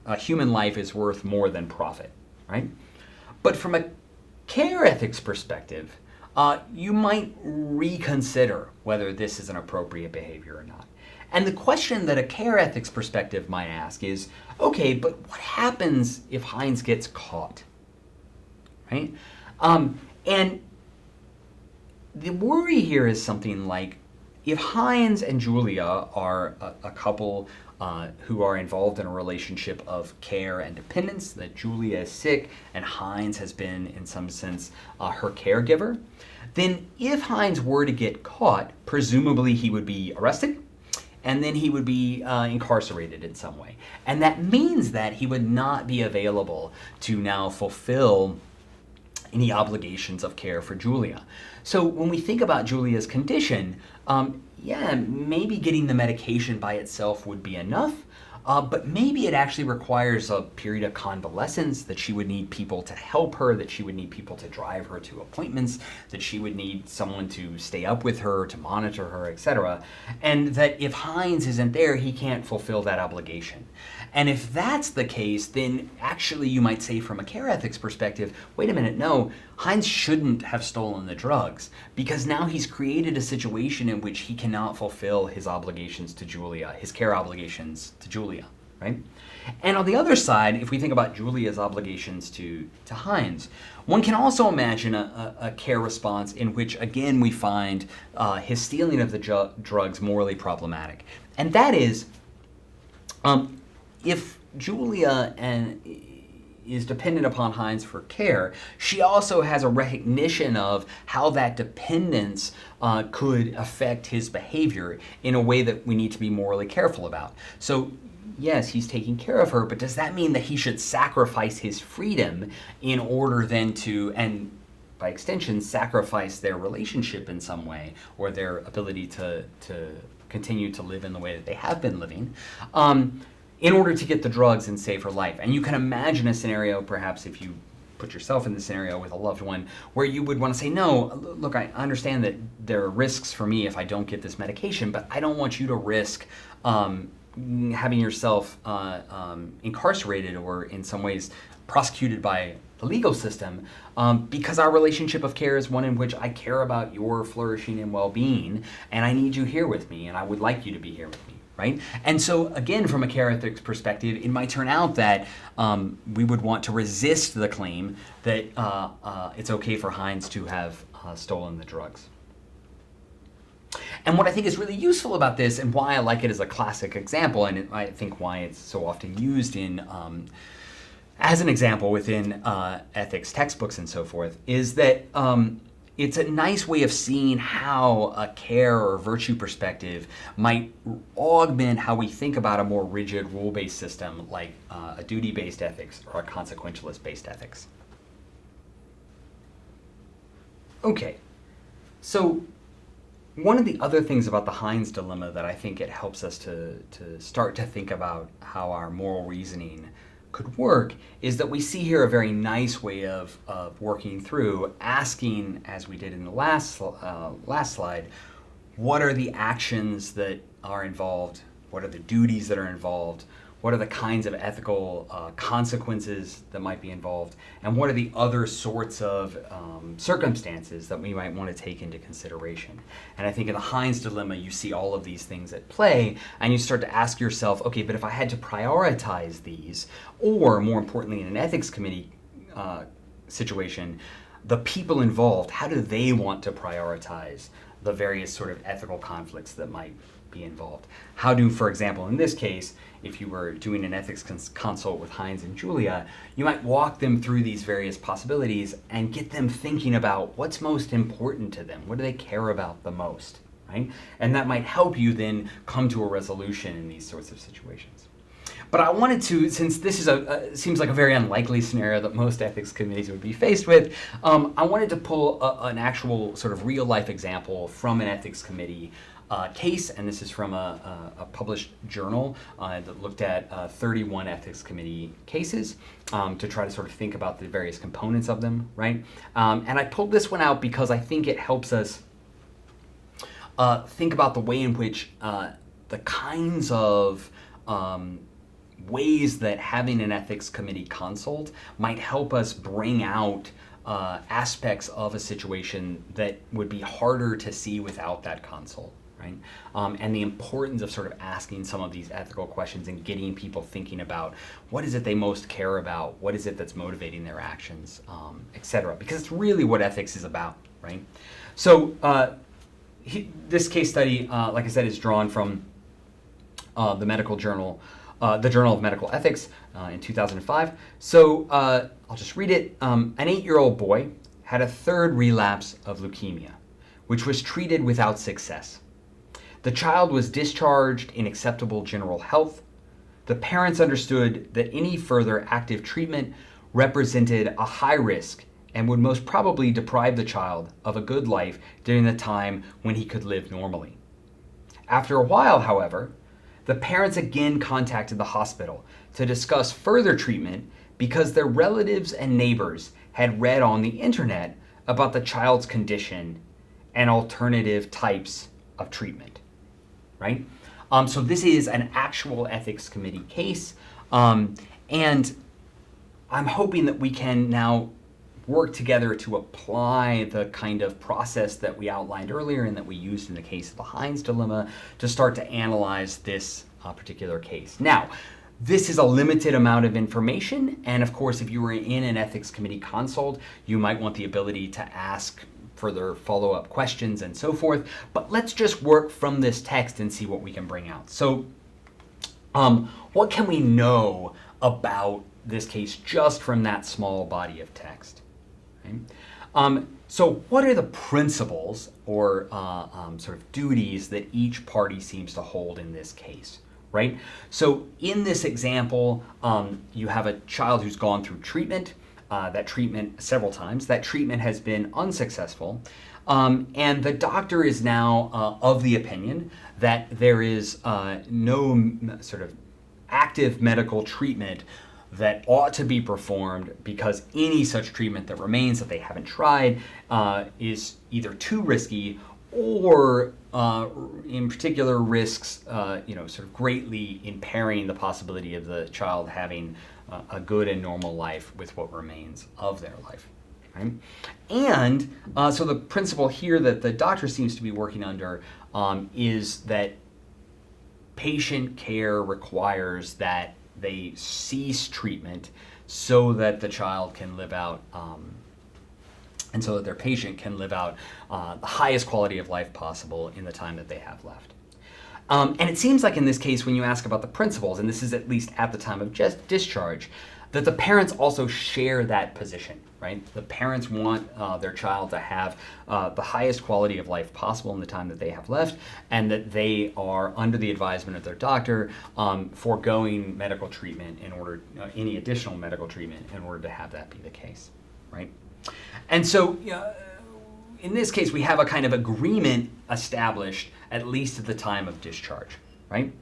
a human life is worth more than profit, right? But from a care ethics perspective, you might reconsider whether this is an appropriate behavior or not. And the question that a care ethics perspective might ask is, okay, but what happens if Heinz gets caught, right? And the worry here is something like, if Heinz and Julia are a couple who are involved in a relationship of care and dependence, that Julia is sick and Heinz has been, in some sense, her caregiver, then if Heinz were to get caught, presumably he would be arrested, and then he would be incarcerated in some way. And that means that he would not be available to now fulfill any obligations of care for Julia. So when we think about Julia's condition, yeah, maybe getting the medication by itself would be enough, but maybe it actually requires a period of convalescence, that she would need people to help her, that she would need people to drive her to appointments, that she would need someone to stay up with her, to monitor her, etc. And that if Heinz isn't there, he can't fulfill that obligation. And if that's the case, then actually you might say from a care ethics perspective, wait a minute, no, Heinz shouldn't have stolen the drugs, because now he's created a situation in which he cannot fulfill his obligations to Julia, his care obligations to Julia, right? And on the other side, if we think about Julia's obligations to Heinz, one can also imagine a care response in which, again, we find his stealing of the drugs morally problematic. And that is, if Julia is dependent upon Heinz for care, she also has a recognition of how that dependence could affect his behavior in a way that we need to be morally careful about. So yes, he's taking care of her, but does that mean that he should sacrifice his freedom in order then to, and by extension, sacrifice their relationship in some way, or their ability to continue to live in the way that they have been living, in order to get the drugs and save her life? And you can imagine a scenario, perhaps if you put yourself in the scenario with a loved one, where you would want to say, no, look, I understand that there are risks for me if I don't get this medication, but I don't want you to risk having yourself incarcerated or in some ways prosecuted by the legal system, because our relationship of care is one in which I care about your flourishing and well-being, and I need you here with me, and I would like you to be here with me, right? And so again, from a care ethics perspective, it might turn out that we would want to resist the claim that it's okay for Heinz to have stolen the drugs. And what I think is really useful about this, and why I like it as a classic example, and I think why it's so often used in as an example within ethics textbooks and so forth, is that it's a nice way of seeing how a care or virtue perspective might augment how we think about a more rigid rule-based system like a duty-based ethics or a consequentialist-based ethics. Okay, so one of the other things about the Heinz dilemma that I think it helps us to start to think about how our moral reasoning could work is that we see here a very nice way of working through, asking, as we did in the last slide, what are the actions that are involved, what are the duties that are involved, what are the kinds of ethical consequences that might be involved, and what are the other sorts of circumstances that we might want to take into consideration. And I think in the Heinz dilemma, you see all of these things at play, and you start to ask yourself, okay, but if I had to prioritize these, or more importantly, in an ethics committee situation, the people involved, how do they want to prioritize the various sort of ethical conflicts that might be involved? How do, for example, in this case, if you were doing an ethics consult with Heinz and Julia, you might walk them through these various possibilities and get them thinking about what's most important to them. What do they care about the most, right? And that might help you then come to a resolution in these sorts of situations. But I wanted to, since this is seems like a very unlikely scenario that most ethics committees would be faced with, I wanted to pull an actual sort of real life example from an ethics committee case, and this is from a published journal that looked at 31 ethics committee cases to try to sort of think about the various components of them, right? And I pulled this one out because I think it helps us think about the way in which the kinds of ways that having an ethics committee consult might help us bring out aspects of a situation that would be harder to see without that consult. Right? And the importance of sort of asking some of these ethical questions and getting people thinking about what is it they most care about, what is it that's motivating their actions, etc. Because it's really what ethics is about, right? So this case study, like I said, is drawn from the medical journal, the Journal of Medical Ethics in 2005. So I'll just read it. An 8-year-old boy had a third relapse of leukemia, which was treated without success. The child was discharged in acceptable general health. The parents understood that any further active treatment represented a high risk and would most probably deprive the child of a good life during the time when he could live normally. After a while, however, the parents again contacted the hospital to discuss further treatment because their relatives and neighbors had read on the internet about the child's condition and alternative types of treatment, right? So this is an actual ethics committee case, and I'm hoping that we can now work together to apply the kind of process that we outlined earlier and that we used in the case of the Heinz dilemma to start to analyze this particular case. Now, this is a limited amount of information, and of course, if you were in an ethics committee consult, you might want the ability to ask further follow-up questions and so forth, but let's just work from this text and see what we can bring out. So, what can we know about this case just from that small body of text? Okay. So what are the principles or sort of duties that each party seems to hold in this case, right? So in this example, you have a child who's gone through treatment, that treatment several times. That treatment has been unsuccessful, and the doctor is now of the opinion that there is no sort of active medical treatment that ought to be performed because any such treatment that remains that they haven't tried is either too risky or in particular risks sort of greatly impairing the possibility of the child having a good and normal life with what remains of their life. Right? And so the principle here that the doctor seems to be working under is that patient care requires that they cease treatment so that the child can live out, and so that their patient can live out the highest quality of life possible in the time that they have left. And it seems like in this case, when you ask about the principles, and this is at least at the time of discharge, that the parents also share that position, right? The parents want their child to have the highest quality of life possible in the time that they have left, and that they are under the advisement of their doctor foregoing medical treatment in order, any additional medical treatment in order to have that be the case, right? And so in this case, we have a kind of agreement established at least at the time of discharge, right?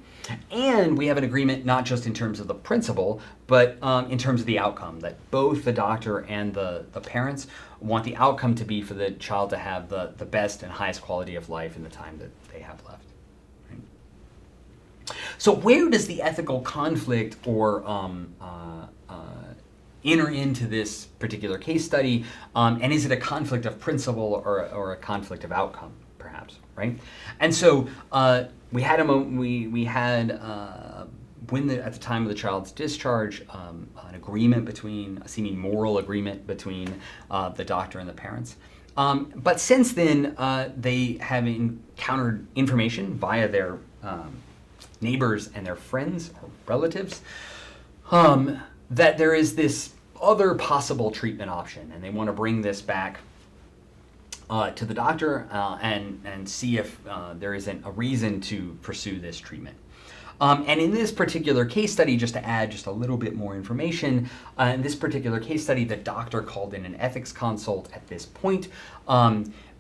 And we have an agreement not just in terms of the principle, but in terms of the outcome, that both the doctor and the parents want the outcome to be for the child to have the best and highest quality of life in the time that they have left. Right? So where does the ethical conflict or enter into this particular case study, and is it a conflict of principle or a conflict of outcome, perhaps, right? And so we had a moment, we had at the time of the child's discharge, an agreement between, a seeming moral agreement between the doctor and the parents. But since then, they have encountered information via their neighbors and their friends or relatives that there is this other possible treatment option, and they want to bring this back to the doctor and see if there isn't a reason to pursue this treatment. And in this particular case study, just to add just a little bit more information, in this particular case study, the doctor called in an ethics consult at this point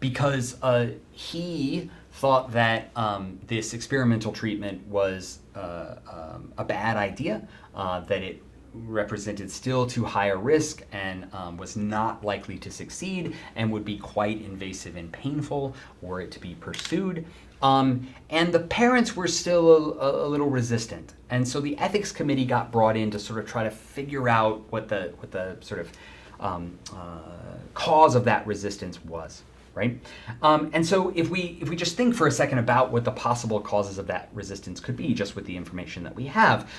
because he thought that this experimental treatment was a bad idea, that it represented still too high a risk and was not likely to succeed and would be quite invasive and painful were it to be pursued. And the parents were still a little resistant. And so the ethics committee got brought in to sort of try to figure out what the sort of cause of that resistance was, right? And so if we just think for a second about what the possible causes of that resistance could be, just with the information that we have,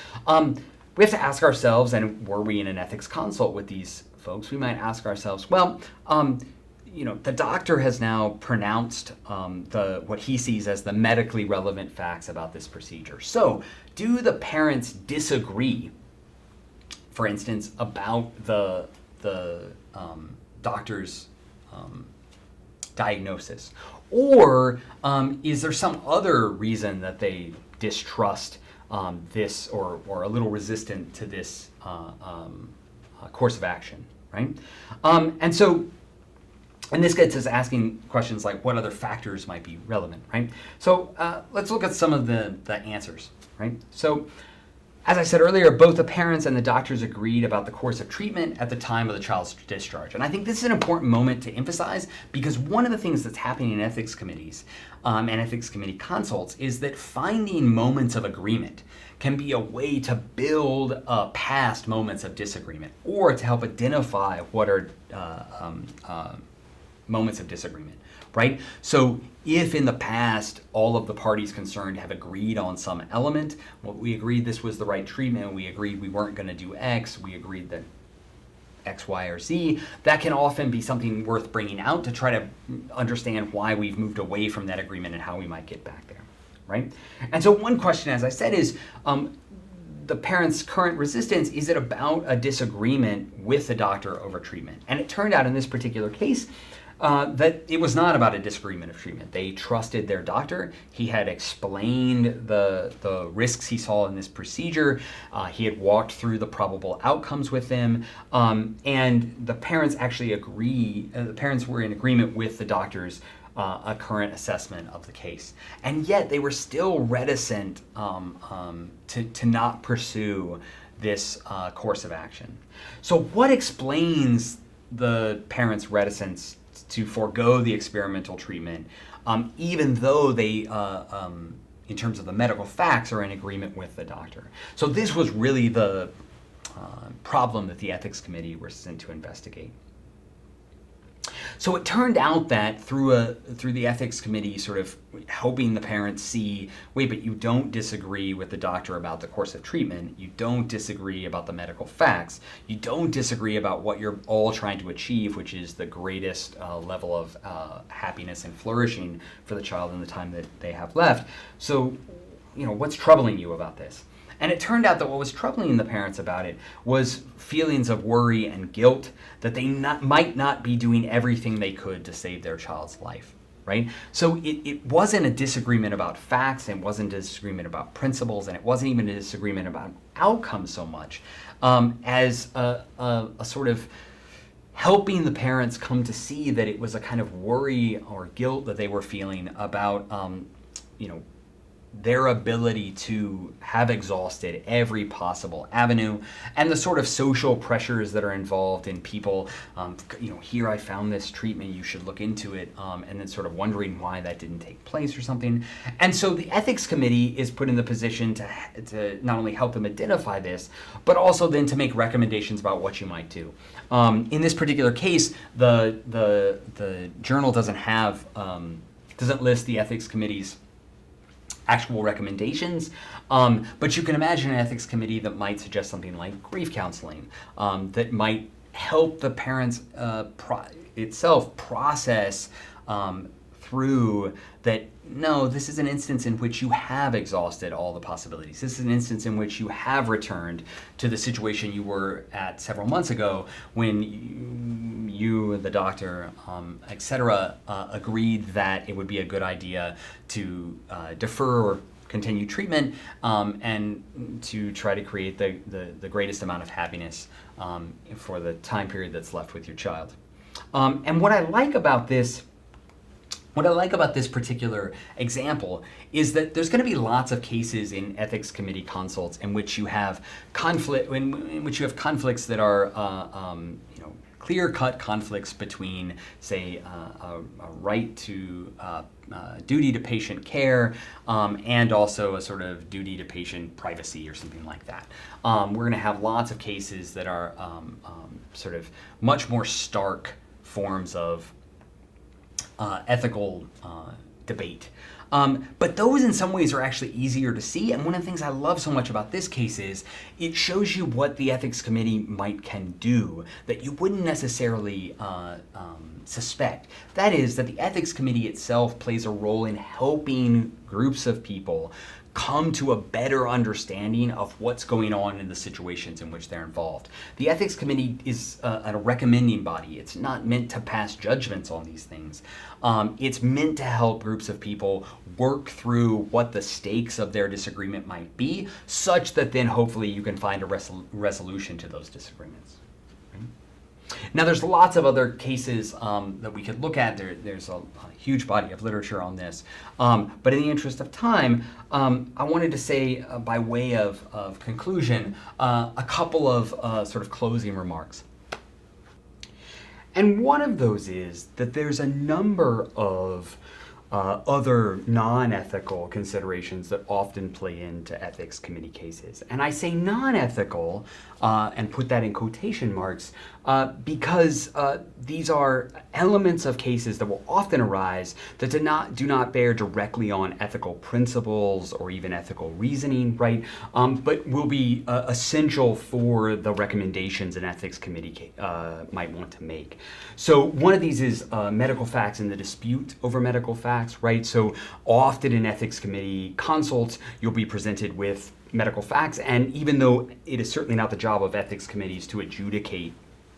we have to ask ourselves, and were we in an ethics consult with these folks, we might ask ourselves, well, the doctor has now pronounced what he sees as the medically relevant facts about this procedure. So, do the parents disagree, for instance, about the doctor's diagnosis? Or is there some other reason that they distrust this or a little resistant to this course of action, right? And this gets us asking questions like what other factors might be relevant, right? So let's look at some of the answers, right? So as I said earlier, both the parents and the doctors agreed about the course of treatment at the time of the child's discharge. And I think this is an important moment to emphasize because one of the things that's happening in ethics committees and ethics committee consults is that finding moments of agreement can be a way to build past moments of disagreement or to help identify what are moments of disagreement, right? So if in the past all of the parties concerned have agreed on some element, well, we agreed this was the right treatment, we agreed we weren't going to do X, we agreed that X, Y, or Z, that can often be something worth bringing out to try to understand why we've moved away from that agreement and how we might get back there, right? And so one question, as I said, is the parents' current resistance, is it about a disagreement with the doctor over treatment? And it turned out in this particular case, that it was not about a disagreement of treatment. They trusted their doctor. He had explained the risks he saw in this procedure. He had walked through the probable outcomes with them. And the parents actually the parents were in agreement with the doctor's current assessment of the case. And yet they were still reticent to not pursue this course of action. So what explains the parents' reticence to forego the experimental treatment, even though they, in terms of the medical facts, are in agreement with the doctor? So this was really the problem that the ethics committee were sent to investigate. So it turned out that through the ethics committee sort of helping the parents see, wait, but you don't disagree with the doctor about the course of treatment, you don't disagree about the medical facts, you don't disagree about what you're all trying to achieve, which is the greatest level of happiness and flourishing for the child in the time that they have left. So, what's troubling you about this? And it turned out that what was troubling the parents about it was feelings of worry and guilt that they might not be doing everything they could to save their child's life, right? So it wasn't a disagreement about facts, and it wasn't a disagreement about principles, and it wasn't even a disagreement about outcomes so much as a sort of helping the parents come to see that it was a kind of worry or guilt that they were feeling about, their ability to have exhausted every possible avenue, and the sort of social pressures that are involved in people, here I found this treatment, you should look into it, and then sort of wondering why that didn't take place or something. And so the ethics committee is put in the position to not only help them identify this, but also then to make recommendations about what you might do. In this particular case, the journal doesn't list the ethics committee's actual recommendations, but you can imagine an ethics committee that might suggest something like grief counseling, that might help the parents itself process through that, no, this is an instance in which you have exhausted all the possibilities. This is an instance in which you have returned to the situation you were at several months ago when you the doctor, etc., agreed that it would be a good idea to defer or continue treatment and to try to create the greatest amount of happiness for the time period that's left with your child. And what I like about this particular example is that there's going to be lots of cases in ethics committee consults in which you have conflicts that are clear-cut conflicts between, say, a right to duty to patient care and also a sort of duty to patient privacy or something like that. We're going to have lots of cases that are sort of much more stark forms of ethical debate. But those in some ways are actually easier to see, and one of the things I love so much about this case is it shows you what the ethics committee can do that you wouldn't necessarily suspect. That is, that the ethics committee itself plays a role in helping groups of people come to a better understanding of what's going on in the situations in which they're involved. The ethics committee is a recommending body. It's not meant to pass judgments on these things. It's meant to help groups of people work through what the stakes of their disagreement might be, such that then hopefully you can find a resolution to those disagreements. Now, there's lots of other cases that we could look at. There's a huge body of literature on this. But in the interest of time, I wanted to say, by way of conclusion, a couple of sort of closing remarks. And one of those is that there's a number of other non-ethical considerations that often play into ethics committee cases. And I say non-ethical, and put that in quotation marks, because these are elements of cases that will often arise that do not bear directly on ethical principles or even ethical reasoning, right? But will be essential for the recommendations an ethics committee might want to make. So one of these is medical facts and the dispute over medical facts, right? So often in ethics committee consults, you'll be presented with medical facts, and even though it is certainly not the job of ethics committees to adjudicate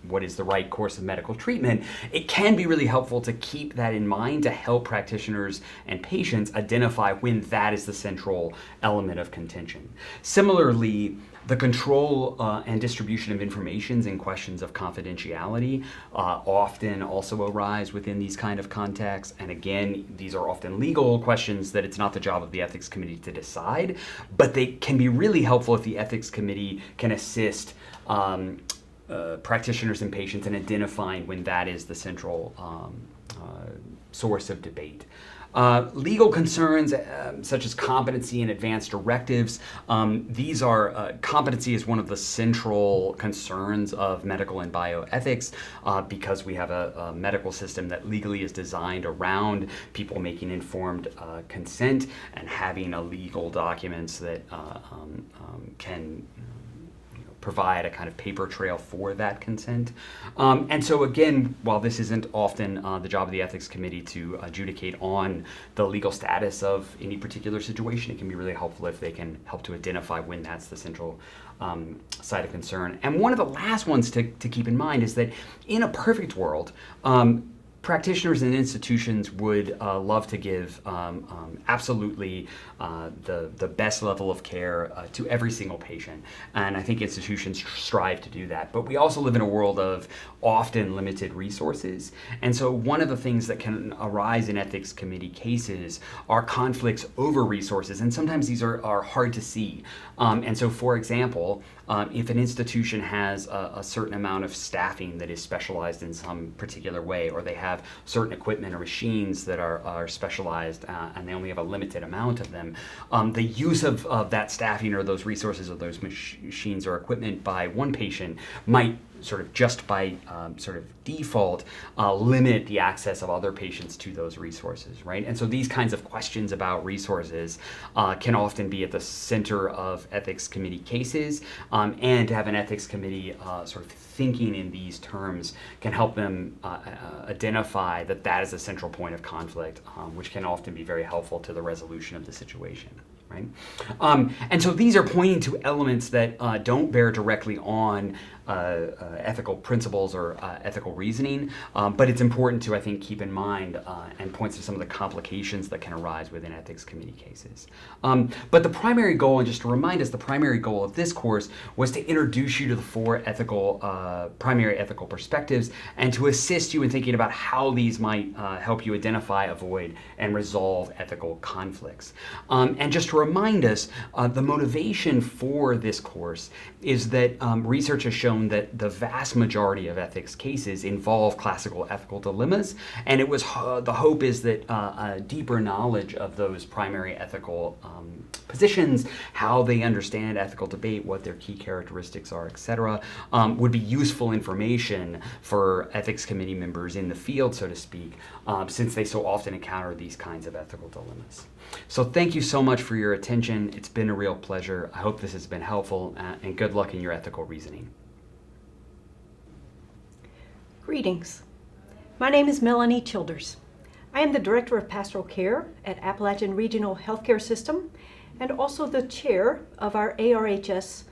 what is the right course of medical treatment, it can be really helpful to keep that in mind to help practitioners and patients identify when that is the central element of contention. Similarly, the control and distribution of information and questions of confidentiality often also arise within these kind of contexts. And again, these are often legal questions that it's not the job of the ethics committee to decide, but they can be really helpful if the ethics committee can assist practitioners and patients in identifying when that is the central source of debate. Legal concerns such as competency and advanced directives, these are, competency is one of the central concerns of medical and bioethics because we have a medical system that legally is designed around people making informed consent and having a legal documents that can provide a kind of paper trail for that consent. And so again, while this isn't often the job of the ethics committee to adjudicate on the legal status of any particular situation, it can be really helpful if they can help to identify when that's the central side of concern. And one of the last ones to keep in mind is that in a perfect world, practitioners and institutions would love to give absolutely the best level of care to every single patient. And I think institutions strive to do that. But we also live in a world of often limited resources. And so one of the things that can arise in ethics committee cases are conflicts over resources. And sometimes these are hard to see. And so, for example, if an institution has a certain amount of staffing that is specialized in some particular way, or they have certain equipment or machines that are specialized and they only have a limited amount of them, the use of that staffing or those resources or those machines or equipment by one patient might sort of just by sort of default limit the access of other patients to those resources, right? And so these kinds of questions about resources can often be at the center of ethics committee cases, and to have an ethics committee sort of thinking in these terms can help them identify that that is a central point of conflict, which can often be very helpful to the resolution of the situation. Right? And so these are pointing to elements that don't bear directly on ethical principles or ethical reasoning, but it's important to, I think, keep in mind and points to some of the complications that can arise within ethics committee cases. But the primary goal, and just to remind us, the primary goal of this course was to introduce you to the four primary ethical perspectives and to assist you in thinking about how these might help you identify, avoid, and resolve ethical conflicts. And just to remind us, the motivation for this course is that research has shown that the vast majority of ethics cases involve classical ethical dilemmas, and it was the hope is that a deeper knowledge of those primary ethical positions, how they understand ethical debate, what their key characteristics are, etc., would be useful information for ethics committee members in the field, so to speak, since they so often encounter these kinds of ethical dilemmas. So thank you so much for your attention. It's been a real pleasure. I hope this has been helpful, and good luck in your ethical reasoning. Greetings. My name is Melanie Childers. I am the Director of Pastoral Care at Appalachian Regional Healthcare System, and also the chair of our ARHS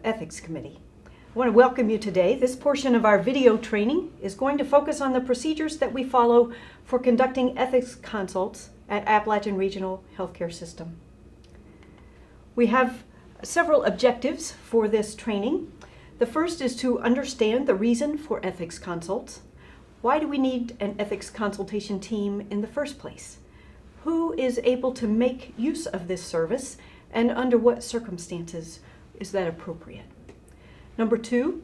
Ethics Committee. I want to welcome you today. This portion of our video training is going to focus on the procedures that we follow for conducting ethics consults at Appalachian Regional Healthcare System. We have several objectives for this training. The first is to understand the reason for ethics consults. Why do we need an ethics consultation team in the first place? Who is able to make use of this service, and under what circumstances is that appropriate? Number two,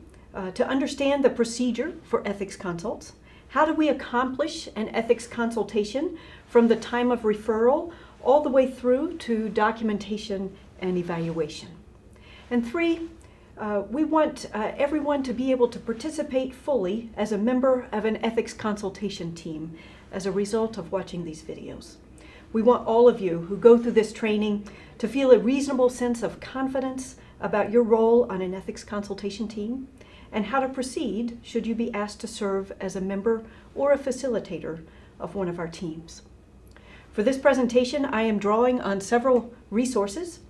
to understand the procedure for ethics consults. How do we accomplish an ethics consultation from the time of referral all the way through to documentation and evaluation? And three, we want everyone to be able to participate fully as a member of an ethics consultation team as a result of watching these videos. We want all of you who go through this training to feel a reasonable sense of confidence about your role on an ethics consultation team and how to proceed should you be asked to serve as a member or a facilitator of one of our teams. For this presentation, I am drawing on several resources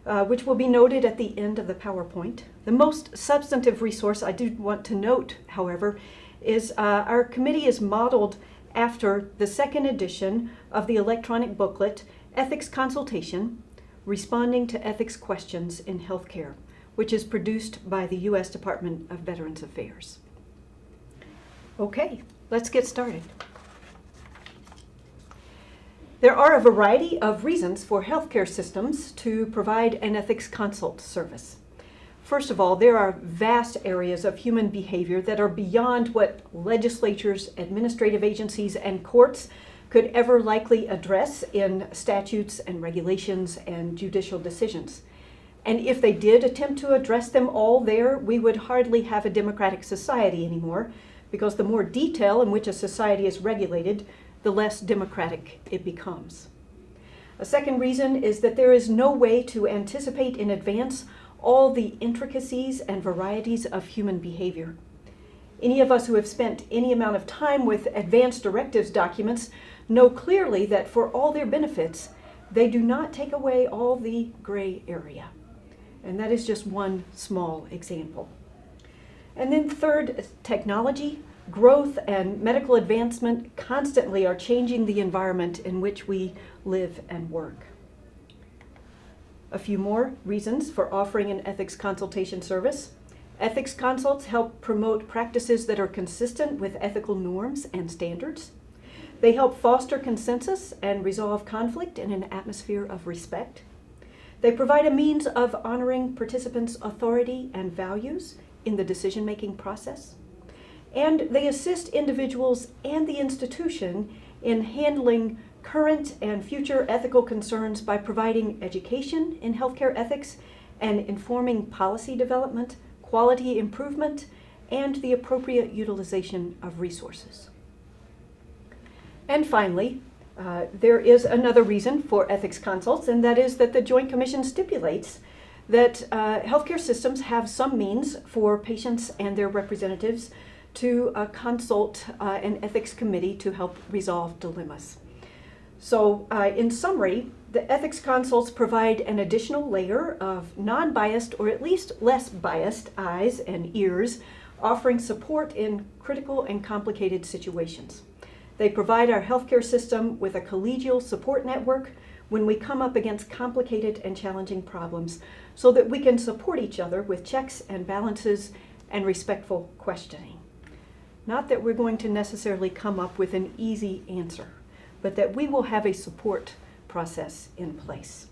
which will be noted at the end of the PowerPoint. The most substantive resource I do want to note, however, is our committee is modeled after the second edition of the electronic booklet, Ethics Consultation, Responding to Ethics Questions in Healthcare, which is produced by the U.S. Department of Veterans Affairs. Okay, let's get started. There are a variety of reasons for healthcare systems to provide an ethics consult service. First of all, there are vast areas of human behavior that are beyond what legislatures, administrative agencies, and courts could ever likely address in statutes and regulations and judicial decisions. And if they did attempt to address them all there, we would hardly have a democratic society anymore, because the more detail in which a society is regulated, the less democratic it becomes. A second reason is that there is no way to anticipate in advance all the intricacies and varieties of human behavior. Any of us who have spent any amount of time with advanced directives documents know clearly that for all their benefits, they do not take away all the gray area. And that is just one small example. And then third, technology, growth, and medical advancement constantly are changing the environment in which we live and work. A few more reasons for offering an ethics consultation service. Ethics consults help promote practices that are consistent with ethical norms and standards. They help foster consensus and resolve conflict in an atmosphere of respect. They provide a means of honoring participants' authority and values in the decision-making process. And they assist individuals and the institution in handling current and future ethical concerns by providing education in healthcare ethics and informing policy development, quality improvement, and the appropriate utilization of resources. And finally, there is another reason for ethics consults, and that is that the Joint Commission stipulates that healthcare systems have some means for patients and their representatives to consult an ethics committee to help resolve dilemmas. So in summary, the ethics consults provide an additional layer of non-biased, or at least less biased, eyes and ears, offering support in critical and complicated situations. They provide our healthcare system with a collegial support network when we come up against complicated and challenging problems, so that we can support each other with checks and balances and respectful questioning. Not that we're going to necessarily come up with an easy answer, but that we will have a support process in place.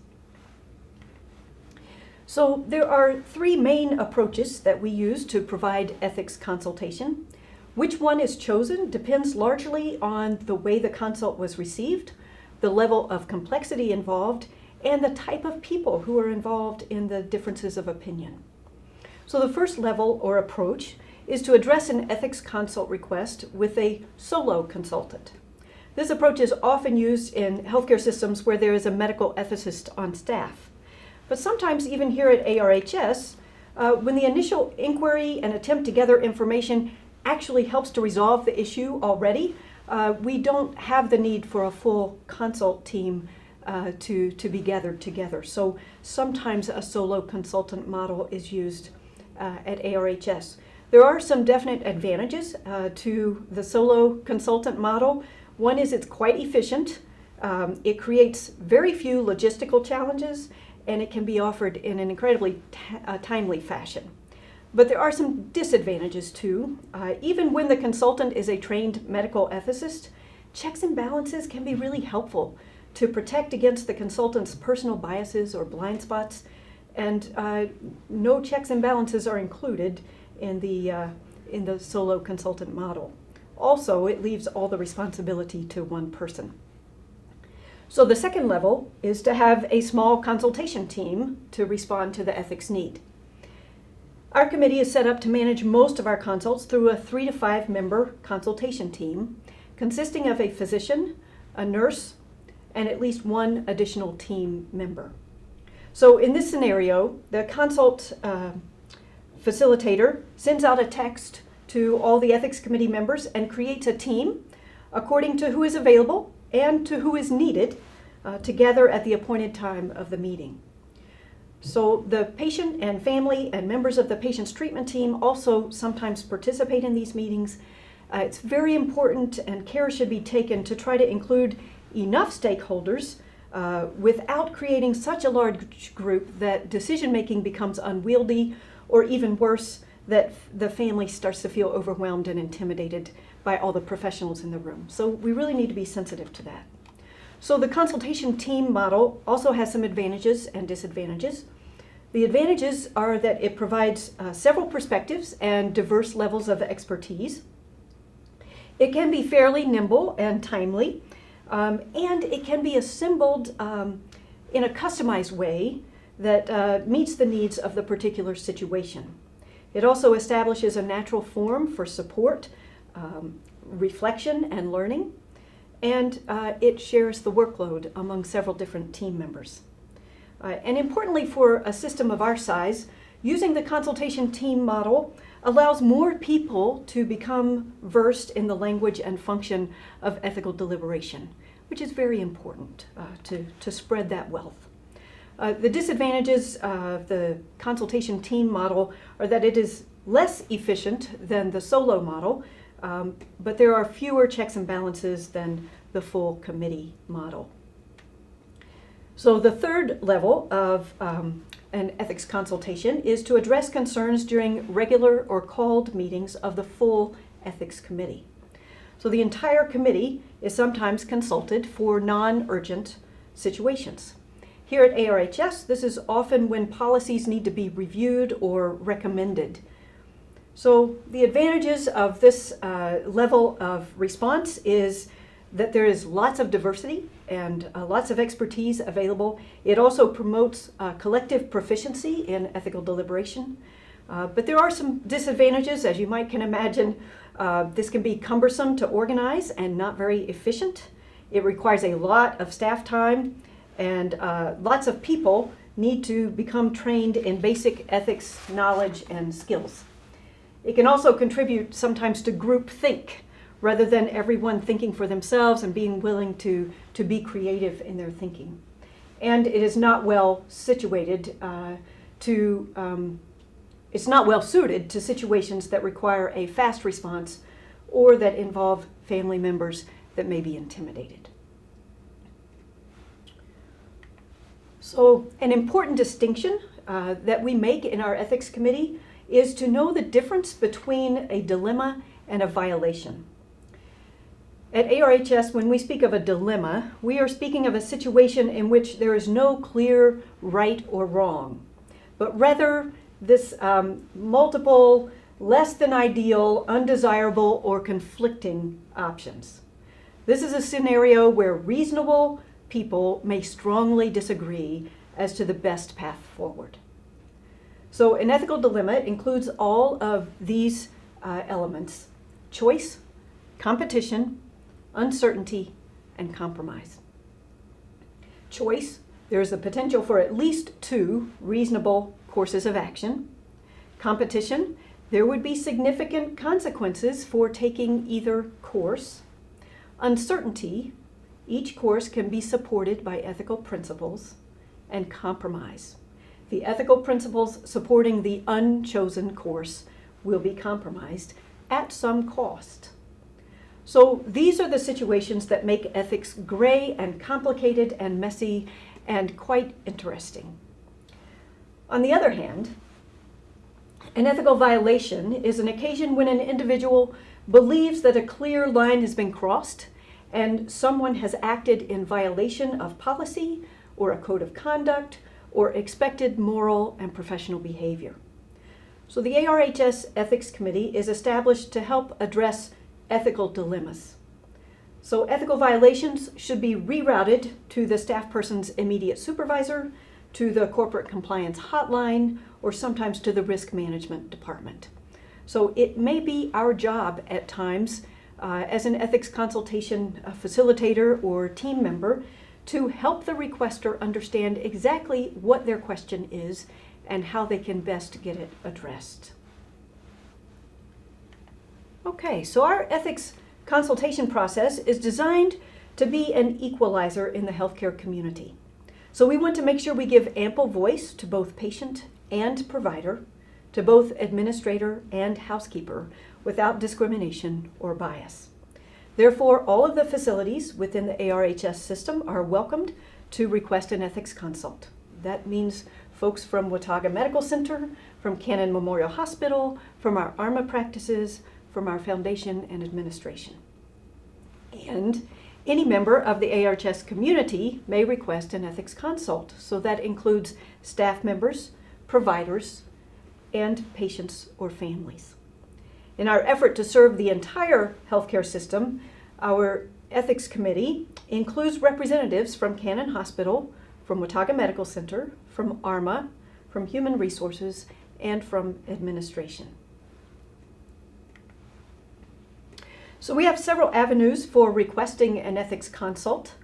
So there are three main approaches that we use to provide ethics consultation. Which one is chosen depends largely on the way the consult was received, the level of complexity involved, and the type of people who are involved in the differences of opinion. So the first level or approach is to address an ethics consult request with a solo consultant. This approach is often used in healthcare systems where there is a medical ethicist on staff. But sometimes even here at ARHS, when the initial inquiry and attempt to gather information actually helps to resolve the issue already, we don't have the need for a full consult team to be gathered together. So sometimes a solo consultant model is used at ARHS. There are some definite advantages to the solo consultant model. One is it's quite efficient. It creates very few logistical challenges, and it can be offered in an incredibly timely fashion. But there are some disadvantages too. Even when the consultant is a trained medical ethicist, checks and balances can be really helpful to protect against the consultant's personal biases or blind spots, and no checks and balances are included in the solo consultant model. Also, it leaves all the responsibility to one person. So the second level is to have a small consultation team to respond to the ethics need. Our committee is set up to manage most of our consults through a 3 to 5 member consultation team consisting of a physician, a nurse, and at least one additional team member. So in this scenario, the consult facilitator sends out a text to all the ethics committee members and creates a team according to who is available and to who is needed together at the appointed time of the meeting. So the patient and family and members of the patient's treatment team also sometimes participate in these meetings. It's very important, and care should be taken to try to include enough stakeholders without creating such a large group that decision-making becomes unwieldy, or even worse, that the family starts to feel overwhelmed and intimidated by all the professionals in the room. So we really need to be sensitive to that. So the consultation team model also has some advantages and disadvantages. The advantages are that it provides several perspectives and diverse levels of expertise. It can be fairly nimble and timely, and it can be assembled in a customized way that meets the needs of the particular situation. It also establishes a natural forum for support, reflection, and learning, and it shares the workload among several different team members. And importantly, for a system of our size, using the consultation team model allows more people to become versed in the language and function of ethical deliberation, which is very important to spread that wealth. The disadvantages of the consultation team model are that it is less efficient than the solo model, but there are fewer checks and balances than the full committee model. So the third level of an ethics consultation is to address concerns during regular or called meetings of the full ethics committee. So the entire committee is sometimes consulted for non-urgent situations. Here at ARHS, this is often when policies need to be reviewed or recommended. So the advantages of this level of response is that there is lots of diversity and lots of expertise available. It also promotes collective proficiency in ethical deliberation. But there are some disadvantages, as you might can imagine. This can be cumbersome to organize and not very efficient. It requires a lot of staff time, and lots of people need to become trained in basic ethics knowledge and skills. It can also contribute sometimes to groupthink, rather than everyone thinking for themselves and being willing to be creative in their thinking. And it is not well situated it's not well suited to situations that require a fast response or that involve family members that may be intimidated. So an important distinction that we make in our ethics committee is to know the difference between a dilemma and a violation. At ARHS, when we speak of a dilemma, we are speaking of a situation in which there is no clear right or wrong, but rather this multiple, less than ideal, undesirable, or conflicting options. This is a scenario where reasonable people may strongly disagree as to the best path forward. So an ethical dilemma includes all of these elements: choice, competition, uncertainty, and compromise. Choice, there is the potential for at least 2 reasonable courses of action. Competition, there would be significant consequences for taking either course. Uncertainty, Each course can be supported by ethical principles and compromise. The ethical principles supporting the unchosen course will be compromised at some cost. So these are the situations that make ethics gray and complicated and messy and quite interesting. On the other hand, an ethical violation is an occasion when an individual believes that a clear line has been crossed and someone has acted in violation of policy or a code of conduct or expected moral and professional behavior. So the ARHS Ethics Committee is established to help address ethical dilemmas. So ethical violations should be rerouted to the staff person's immediate supervisor, to the corporate compliance hotline, or sometimes to the risk management department. So it may be our job at times as an ethics consultation facilitator or team member to help the requester understand exactly what their question is and how they can best get it addressed. Okay, so our ethics consultation process is designed to be an equalizer in the healthcare community. So we want to make sure we give ample voice to both patient and provider, to both administrator and housekeeper, without discrimination or bias. Therefore, all of the facilities within the ARHS system are welcomed to request an ethics consult. That means folks from Watauga Medical Center, from Cannon Memorial Hospital, from our ARMA practices, from our foundation and administration. And any member of the ARHS community may request an ethics consult. So that includes staff members, providers, and patients or families. In our effort to serve the entire healthcare system, our ethics committee includes representatives from Cannon Hospital, from Watauga Medical Center, from ARMA, from Human Resources, and from administration. So we have several avenues for requesting an ethics consult.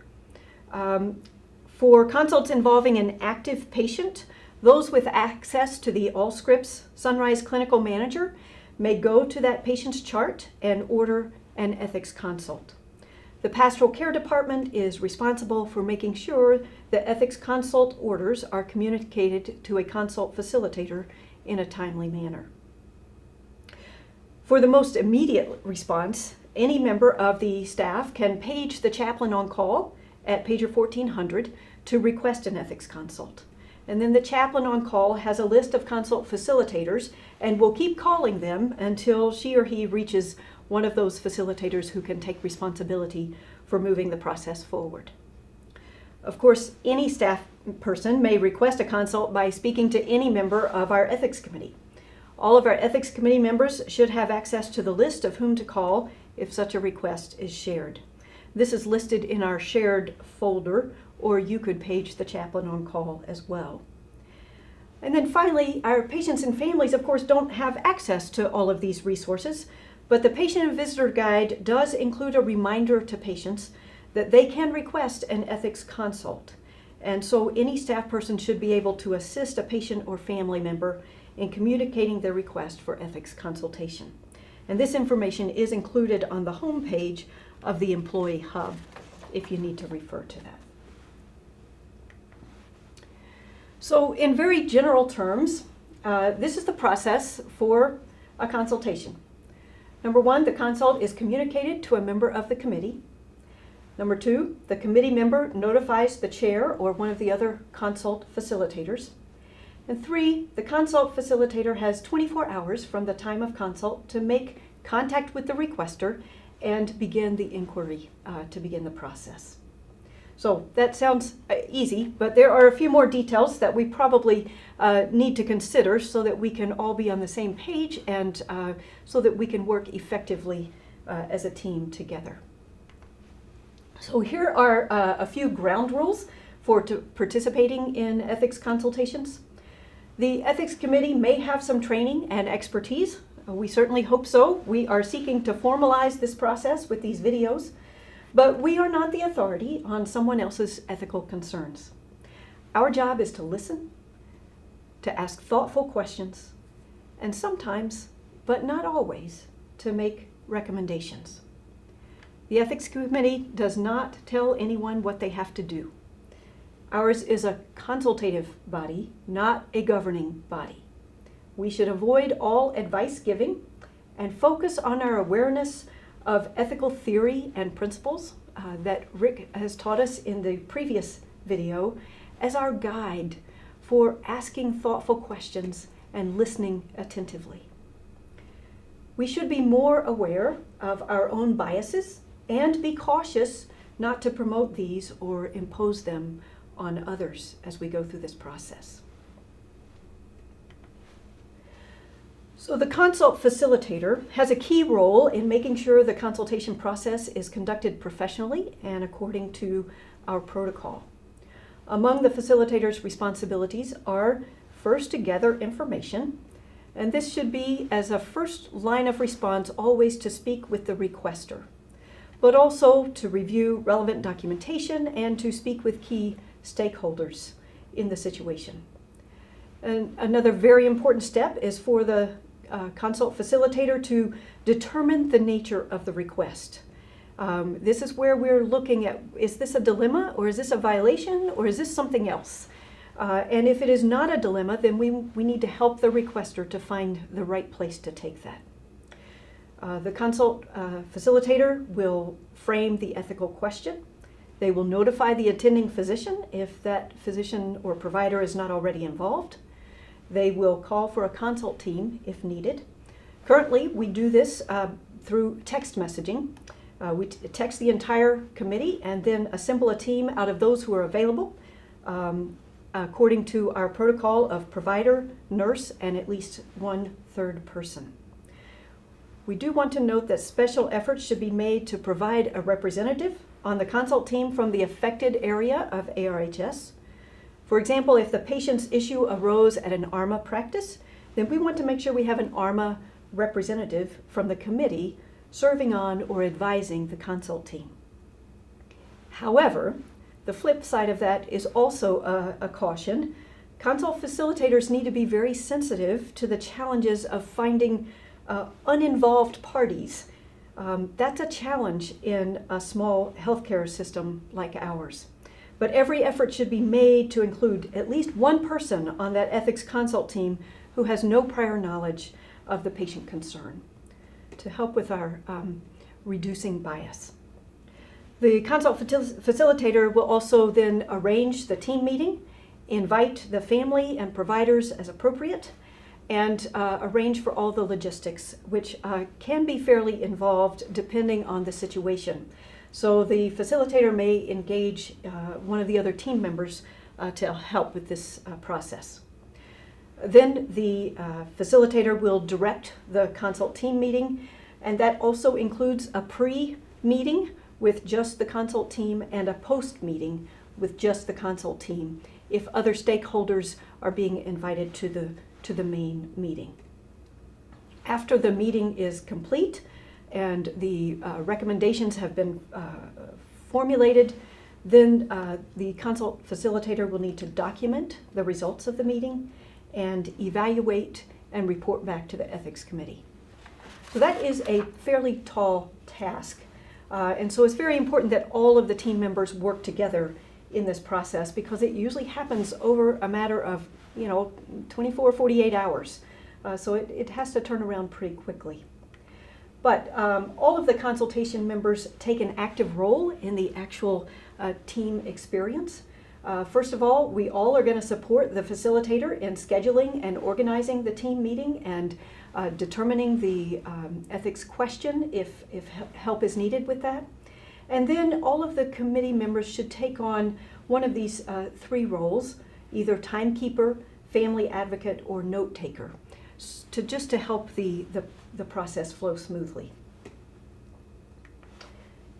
For consults involving an active patient, those with access to the Allscripts Sunrise Clinical Manager may go to that patient's chart and order an ethics consult. The Pastoral Care Department is responsible for making sure that ethics consult orders are communicated to a consult facilitator in a timely manner. For the most immediate response, any member of the staff can page the chaplain on call at pager 1400 to request an ethics consult. And then the chaplain on call has a list of consult facilitators and will keep calling them until she or he reaches one of those facilitators who can take responsibility for moving the process forward. Of course, any staff person may request a consult by speaking to any member of our ethics committee. All of our ethics committee members should have access to the list of whom to call if such a request is shared. This is listed in our shared folder, or you could page the chaplain on call as well. And then finally, our patients and families, of course, don't have access to all of these resources, but the Patient and Visitor Guide does include a reminder to patients that they can request an ethics consult. And so any staff person should be able to assist a patient or family member in communicating their request for ethics consultation. And this information is included on the home page of the Employee Hub if you need to refer to that. So in very general terms, this is the process for a consultation. Number one, the consult is communicated to a member of the committee. Number two, the committee member notifies the chair or one of the other consult facilitators. And three, the consult facilitator has 24 hours from the time of consult to make contact with the requester and begin the inquiry to begin the process. So that sounds easy, but there are a few more details that we probably need to consider so that we can all be on the same page and so that we can work effectively as a team together. So here are a few ground rules for participating in ethics consultations. The ethics committee may have some training and expertise. We certainly hope so. We are seeking to formalize this process with these videos. But we are not the authority on someone else's ethical concerns. Our job is to listen, to ask thoughtful questions, and sometimes, but not always, to make recommendations. The Ethics Committee does not tell anyone what they have to do. Ours is a consultative body, not a governing body. We should avoid all advice giving and focus on our awareness of ethical theory and principles that Rick has taught us in the previous video as our guide for asking thoughtful questions and listening attentively. We should be more aware of our own biases and be cautious not to promote these or impose them on others as we go through this process. So the consult facilitator has a key role in making sure the consultation process is conducted professionally and according to our protocol. Among the facilitator's responsibilities are first to gather information, and this should be as a first line of response always to speak with the requester, but also to review relevant documentation and to speak with key stakeholders in the situation. And another very important step is for the consult facilitator to determine the nature of the request. This is where we're looking at, is this a dilemma, or is this a violation, or is this something else? And if it is not a dilemma, then we need to help the requester to find the right place to take that. The consult facilitator will frame the ethical question. They will notify the attending physician if that physician or provider is not already involved. They will call for a consult team if needed. Currently, we do this through text messaging. We text the entire committee and then assemble a team out of those who are available according to our protocol of provider, nurse, and at least one third person. We do want to note that special efforts should be made to provide a representative on the consult team from the affected area of ARHS. For example, if the patient's issue arose at an ARMA practice, then we want to make sure we have an ARMA representative from the committee serving on or advising the consult team. However, the flip side of that is also a caution. Consult facilitators need to be very sensitive to the challenges of finding uninvolved parties. That's a challenge in a small healthcare system like ours. But every effort should be made to include at least one person on that ethics consult team who has no prior knowledge of the patient concern to help with our reducing bias. The consult facilitator will also then arrange the team meeting, invite the family and providers as appropriate, and arrange for all the logistics, which can be fairly involved depending on the situation. So the facilitator may engage one of the other team members to help with this process. Then the facilitator will direct the consult team meeting, and that also includes a pre-meeting with just the consult team and a post-meeting with just the consult team if other stakeholders are being invited to the main meeting. After the meeting is complete and the recommendations have been formulated, then the consult facilitator will need to document the results of the meeting and evaluate and report back to the ethics committee. So that is a fairly tall task. And so it's very important that all of the team members work together in this process because it usually happens over a matter of 24, 48 hours. So it has to turn around pretty quickly. But all of the consultation members take an active role in the actual team experience. First of all, we all are going to support the facilitator in scheduling and organizing the team meeting and determining the ethics question if help is needed with that. And then all of the committee members should take on one of these three roles, either timekeeper, family advocate, or note taker, to help the process flow smoothly.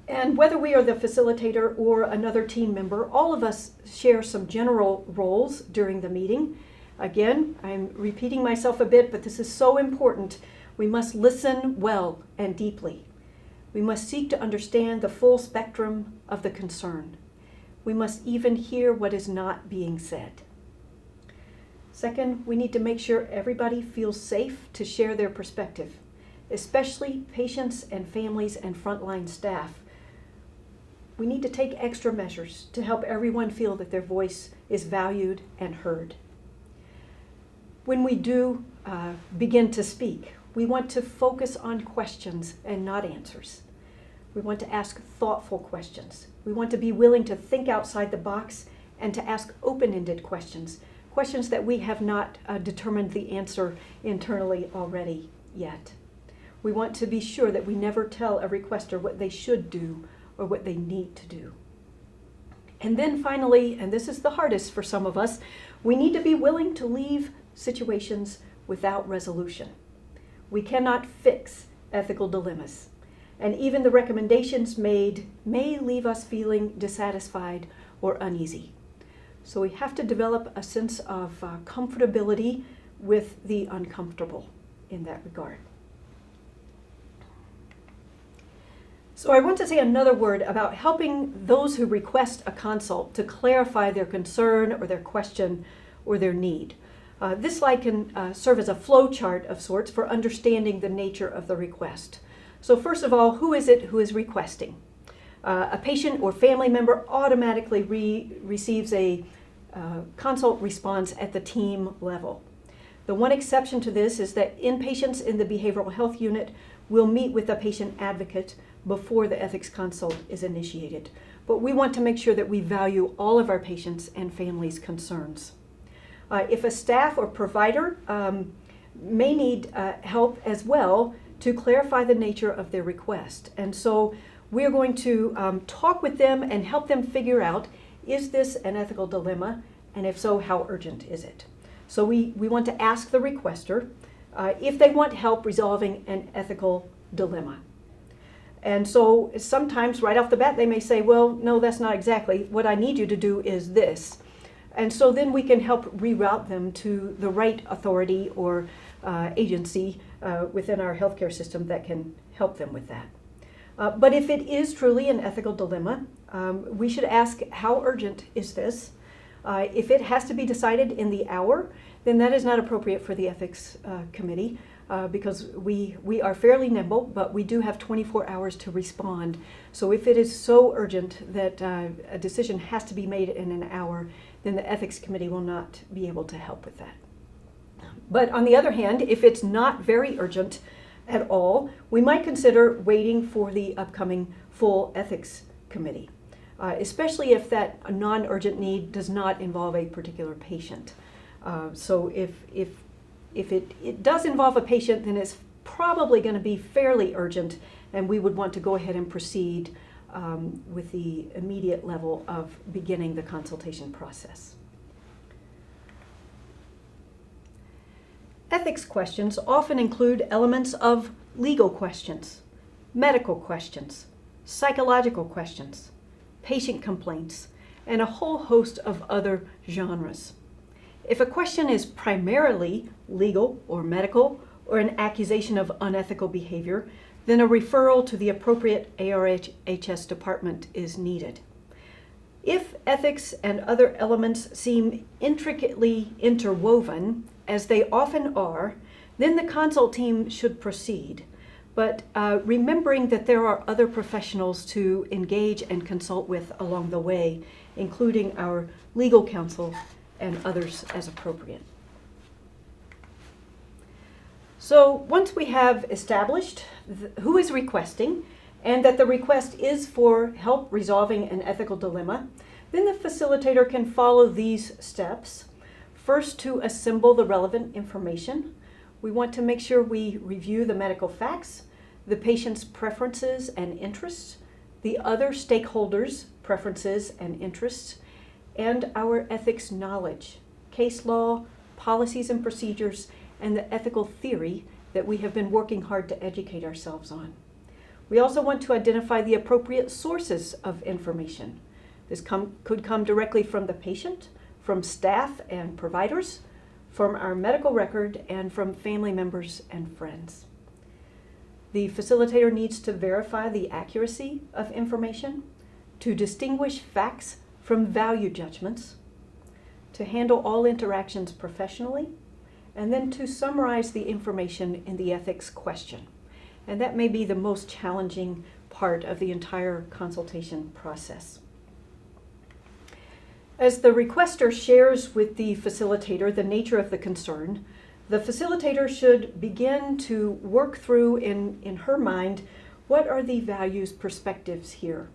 And whether we are the facilitator or another team member, all of us share some general roles during the meeting. Again, I'm repeating myself a bit, but this is so important. We must listen well and deeply. We must seek to understand the full spectrum of the concern. We must even hear what is not being said. Second, we need to make sure everybody feels safe to share their perspective, especially patients and families and frontline staff we need to take extra measures to help everyone feel that their voice is valued and heard. When we do begin to speak, we want to focus on questions and not answers. We want to ask thoughtful questions. We want to be willing to think outside the box and to ask open-ended questions, questions that we have not determined the answer internally already yet. We want to be sure that we never tell a requester what they should do or what they need to do. And then finally, and this is the hardest for some of us, we need to be willing to leave situations without resolution. We cannot fix ethical dilemmas, and even the recommendations made may leave us feeling dissatisfied or uneasy. So we have to develop a sense of comfortability with the uncomfortable in that regard. So I want to say another word about helping those who request a consult to clarify their concern or their question or their need. This slide can serve as a flow chart of sorts for understanding the nature of the request. So first of all, who is it who is requesting? A patient or family member automatically receives a consult response at the team level. The one exception to this is that inpatients in the behavioral health unit will meet with a patient advocate before the ethics consult is initiated. But we want to make sure that we value all of our patients' and families' concerns. If a staff or provider may need help as well to clarify the nature of their request. And so we're going to talk with them and help them figure out, is this an ethical dilemma? And if so, how urgent is it? So we want to ask the requester if they want help resolving an ethical dilemma. And so sometimes right off the bat they may say, well, no, that's not exactly. What I need you to do is this. And so then we can help reroute them to the right authority or agency within our healthcare system that can help them with that. But if it is truly an ethical dilemma, we should ask, how urgent is this? If it has to be decided in the hour, then that is not appropriate for the ethics committee because we are fairly nimble, but we do have 24 hours to respond. So if it is so urgent that a decision has to be made in an hour, then the ethics committee will not be able to help with that. But on the other hand, if it's not very urgent at all, we might consider waiting for the upcoming full ethics committee, especially if that non-urgent need does not involve a particular patient. So if it does involve a patient, then it's probably going to be fairly urgent, and we would want to go ahead and proceed with the immediate level of beginning the consultation process. Ethics questions often include elements of legal questions, medical questions, psychological questions, patient complaints, and a whole host of other genres. If a question is primarily legal or medical or an accusation of unethical behavior, then a referral to the appropriate ARHS department is needed. If ethics and other elements seem intricately interwoven, as they often are, then the consult team should proceed. But remembering that there are other professionals to engage and consult with along the way, including our legal counsel and others as appropriate. So once we have established who is requesting and that the request is for help resolving an ethical dilemma, then the facilitator can follow these steps. First, to assemble the relevant information. We want to make sure we review the medical facts, the patient's preferences and interests, the other stakeholders' preferences and interests, and our ethics knowledge, case law, policies and procedures, and the ethical theory that we have been working hard to educate ourselves on. We also want to identify the appropriate sources of information. This could come directly from the patient, from staff and providers, from our medical record, and from family members and friends. The facilitator needs to verify the accuracy of information, to distinguish facts from value judgments, to handle all interactions professionally, and then to summarize the information in the ethics question. And that may be the most challenging part of the entire consultation process. As the requester shares with the facilitator the nature of the concern, the facilitator should begin to work through in her mind, what are the values perspectives here?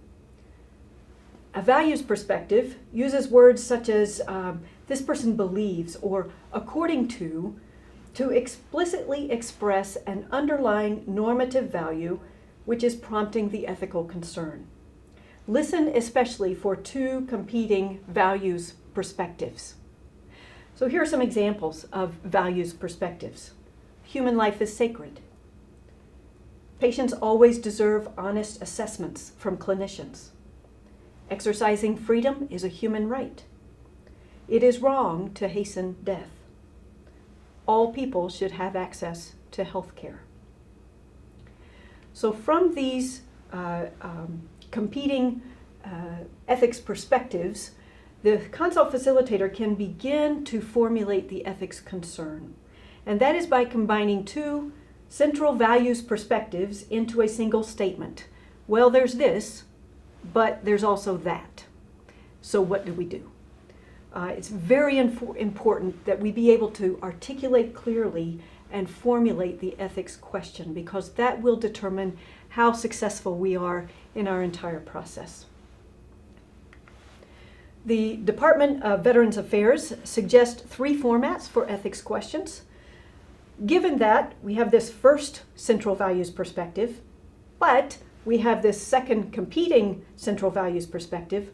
A values perspective uses words such as this person believes or according to explicitly express an underlying normative value which is prompting the ethical concern. Listen especially for two competing values perspectives. So here are some examples of values perspectives. Human life is sacred. Patients always deserve honest assessments from clinicians. Exercising freedom is a human right. It is wrong to hasten death. All people should have access to health care. So from these competing ethics perspectives, the consult facilitator can begin to formulate the ethics concern. And that is by combining two central values perspectives into a single statement. Well, there's this, but there's also that. So what do we do? It's very important that we be able to articulate clearly and formulate the ethics question, because that will determine how successful we are in our entire process. The Department of Veterans Affairs suggests 3 formats for ethics questions. Given that we have this first central values perspective, but we have this second competing central values perspective,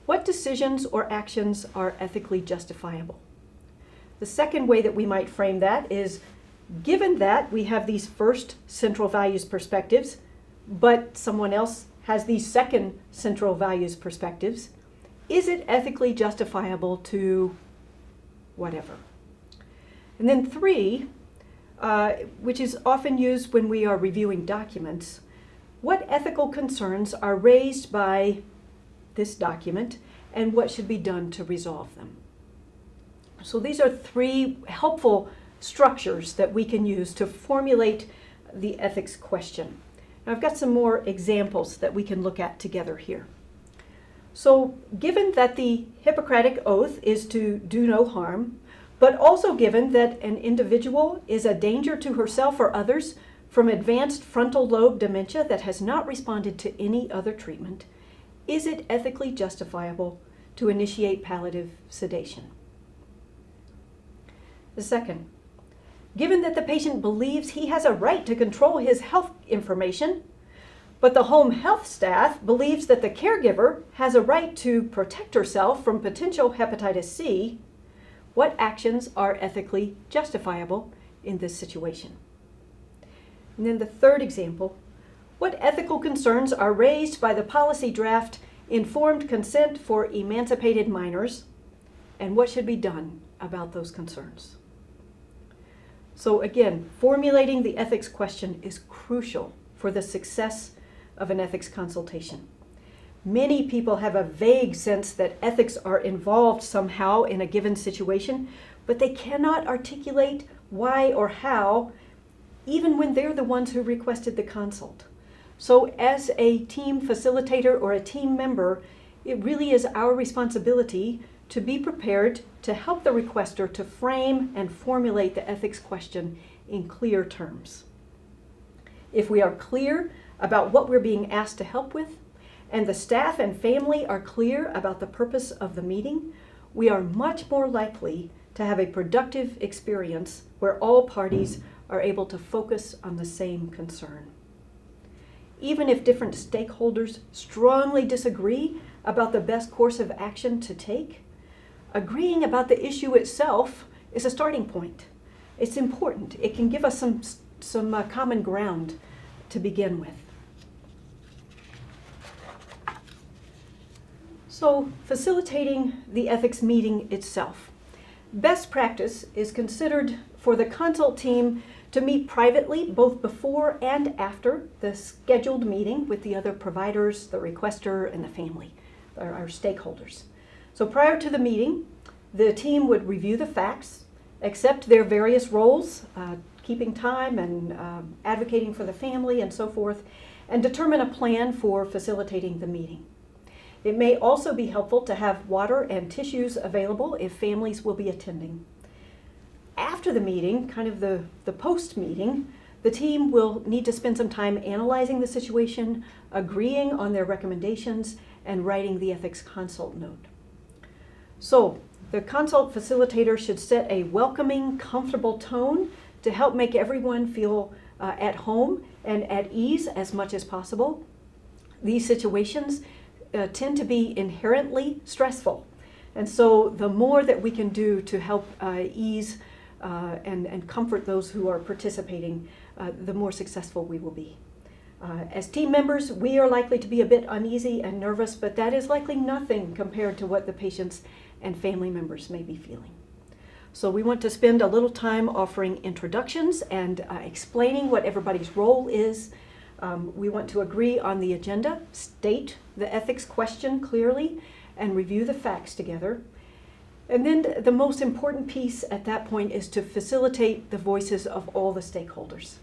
what decisions or actions are ethically justifiable? The second way that we might frame that is, given that we have these first central values perspectives, but someone else has these second central values perspectives, is it ethically justifiable to whatever? And then 3, which is often used when we are reviewing documents, what ethical concerns are raised by this document and what should be done to resolve them? So these are 3 helpful structures that we can use to formulate the ethics question. Now I've got some more examples that we can look at together here. So given that the Hippocratic Oath is to do no harm, but also given that an individual is a danger to herself or others from advanced frontal lobe dementia that has not responded to any other treatment, is it ethically justifiable to initiate palliative sedation? The second, given that the patient believes he has a right to control his health information, but the home health staff believes that the caregiver has a right to protect herself from potential hepatitis C, what actions are ethically justifiable in this situation? And then the third example, what ethical concerns are raised by the policy draft Informed Consent for Emancipated Minors, and what should be done about those concerns? So again, formulating the ethics question is crucial for the success of an ethics consultation. Many people have a vague sense that ethics are involved somehow in a given situation, but they cannot articulate why or how, even when they're the ones who requested the consult. So as a team facilitator or a team member, it really is our responsibility to be prepared to help the requester to frame and formulate the ethics question in clear terms. If we are clear about what we're being asked to help with, and the staff and family are clear about the purpose of the meeting, we are much more likely to have a productive experience where all parties are able to focus on the same concern. Even if different stakeholders strongly disagree about the best course of action to take, agreeing about the issue itself is a starting point. It's important. It can give us some common ground to begin with. So, facilitating the ethics meeting itself. Best practice is considered for the consult team to meet privately both before and after the scheduled meeting with the other providers, the requester, and the family, our stakeholders. So prior to the meeting, the team would review the facts, accept their various roles, keeping time and advocating for the family and so forth, and determine a plan for facilitating the meeting. It may also be helpful to have water and tissues available if families will be attending. After the meeting, kind of the post-meeting, the team will need to spend some time analyzing the situation, agreeing on their recommendations, and writing the ethics consult note. So, the consult facilitator should set a welcoming, comfortable tone to help make everyone feel at home and at ease as much as possible. These situations tend to be inherently stressful, and so the more that we can do to help ease and comfort those who are participating, the more successful we will be. As team members, we are likely to be a bit uneasy and nervous, but that is likely nothing compared to what the patients and family members may be feeling. So we want to spend a little time offering introductions and explaining what everybody's role is. We want to agree on the agenda, state the ethics question clearly, and review the facts together. And then the most important piece at that point is to facilitate the voices of all the stakeholders.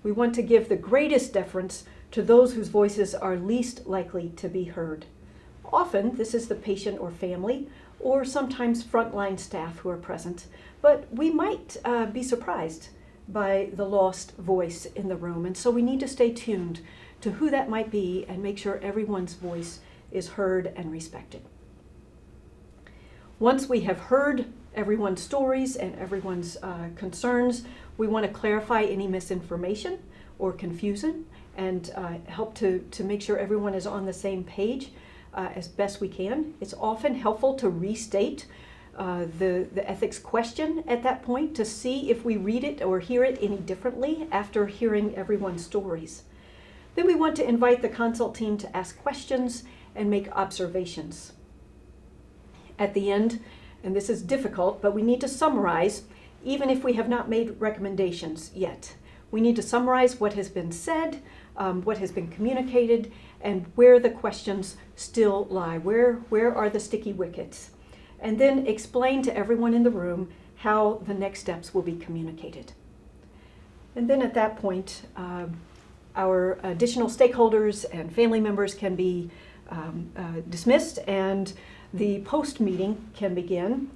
We want to give the greatest deference to those whose voices are least likely to be heard. Often, this is the patient or family, or sometimes frontline staff who are present, but we might be surprised by the lost voice in the room, and so we need to stay tuned to who that might be and make sure everyone's voice is heard and respected. Once we have heard everyone's stories and everyone's concerns, we want to clarify any misinformation or confusion and help to make sure everyone is on the same page as best we can. It's often helpful to restate the ethics question at that point to see if we read it or hear it any differently after hearing everyone's stories. Then we want to invite the consult team to ask questions and make observations. At the end, and this is difficult, but we need to summarize, even if we have not made recommendations yet. We need to summarize what has been said, what has been communicated, and where the questions still lie. Where are the sticky wickets? And then explain to everyone in the room how the next steps will be communicated. And then at that point, our additional stakeholders and family members can be dismissed, and the post-meeting can begin.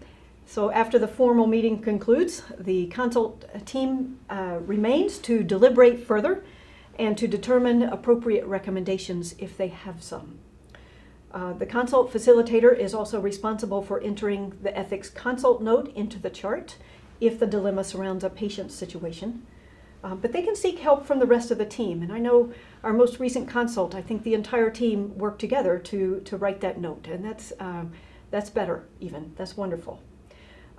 So after the formal meeting concludes, the consult team remains to deliberate further and to determine appropriate recommendations if they have some. The consult facilitator is also responsible for entering the ethics consult note into the chart if the dilemma surrounds a patient's situation. But they can seek help from the rest of the team. And I know our most recent consult, I think the entire team worked together to write that note. And that's better even. That's wonderful.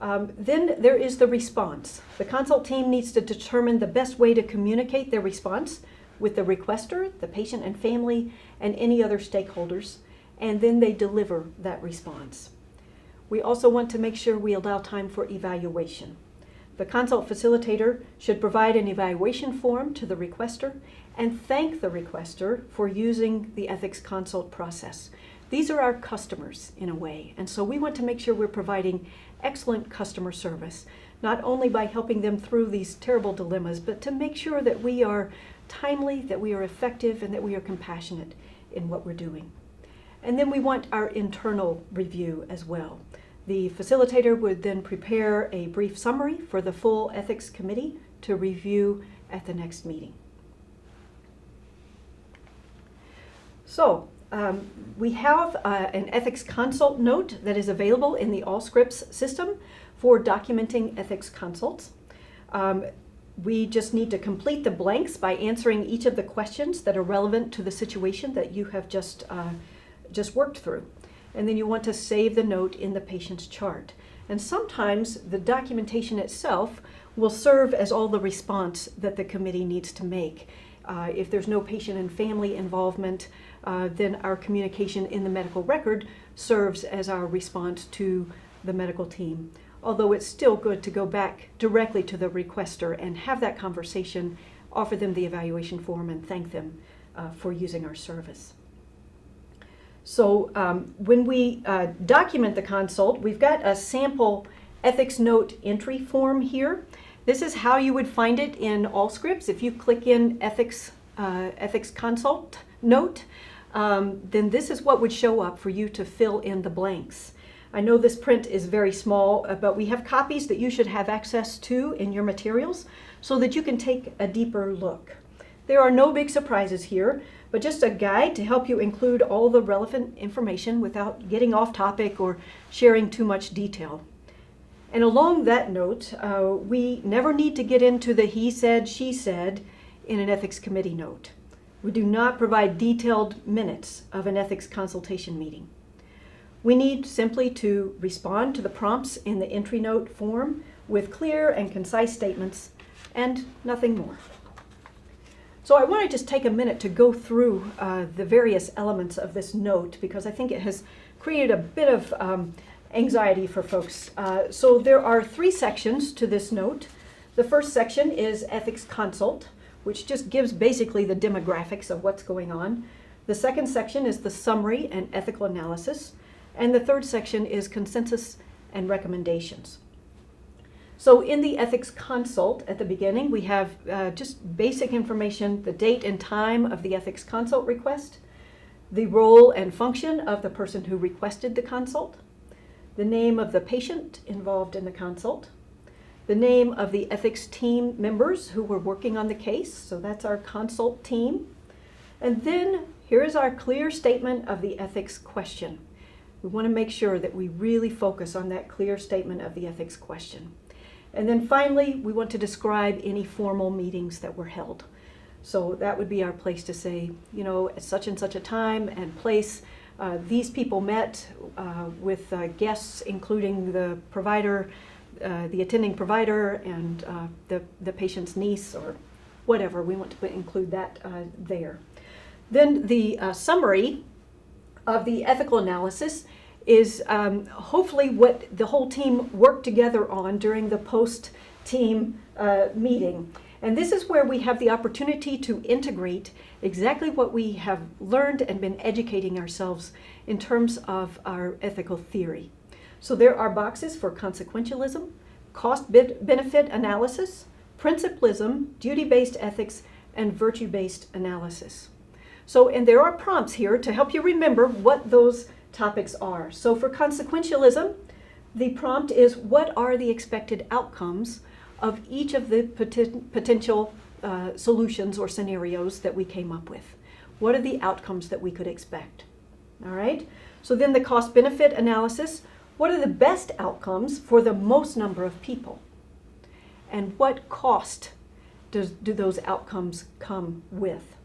Then there is the response. The consult team needs to determine the best way to communicate their response with the requester, the patient and family, and any other stakeholders. And then they deliver that response. We also want to make sure we allow time for evaluation. The consult facilitator should provide an evaluation form to the requester and thank the requester for using the ethics consult process. These are our customers in a way, and so we want to make sure we're providing excellent customer service, not only by helping them through these terrible dilemmas, but to make sure that we are timely, that we are effective, and that we are compassionate in what we're doing. And then we want our internal review as well. The facilitator would then prepare a brief summary for the full ethics committee to review at the next meeting. So we have an ethics consult note that is available in the Allscripts system for documenting ethics consults. We just need to complete the blanks by answering each of the questions that are relevant to the situation that you have just worked through. And then you want to save the note in the patient's chart. And sometimes the documentation itself will serve as all the response that the committee needs to make. If there's no patient and family involvement, then our communication in the medical record serves as our response to the medical team. Although it's still good to go back directly to the requester and have that conversation, offer them the evaluation form, and thank them for using our service. So when we document the consult, we've got a sample ethics note entry form here. This is how you would find it in Allscripts. If you click in ethics ethics consult note, then this is what would show up for you to fill in the blanks. I know this print is very small, but we have copies that you should have access to in your materials so that you can take a deeper look. There are no big surprises here, but just a guide to help you include all the relevant information without getting off topic or sharing too much detail. And along that note, we never need to get into the he said, she said in an ethics committee note. We do not provide detailed minutes of an ethics consultation meeting. We need simply to respond to the prompts in the entry note form with clear and concise statements and nothing more. So I want to just take a minute to go through the various elements of this note because I think it has created a bit of anxiety for folks. So there are 3 sections to this note. The first section is ethics consult, which just gives basically the demographics of what's going on. The second section is the summary and ethical analysis. And the third section is consensus and recommendations. So in the ethics consult at the beginning, we have just basic information, the date and time of the ethics consult request, the role and function of the person who requested the consult, the name of the patient involved in the consult, the name of the ethics team members who were working on the case, so that's our consult team. And then here is our clear statement of the ethics question. We want to make sure that we really focus on that clear statement of the ethics question. And then finally, we want to describe any formal meetings that were held. So that would be our place to say, you know, at such and such a time and place, these people met with guests, including the provider, the attending provider, and the patient's niece or whatever. We want to include that there. Then the summary of the ethical analysis is hopefully what the whole team worked together on during the post-team meeting. And this is where we have the opportunity to integrate exactly what we have learned and been educating ourselves in terms of our ethical theory. So there are boxes for consequentialism, cost-benefit analysis, principlism, duty-based ethics, and virtue-based analysis. So, and there are prompts here to help you remember what those topics are. So for consequentialism, the prompt is, what are the expected outcomes of each of the potential solutions or scenarios that we came up with? What are the outcomes that we could expect? All right. So then the cost-benefit analysis, what are the best outcomes for the most number of people? And what cost do those outcomes come with?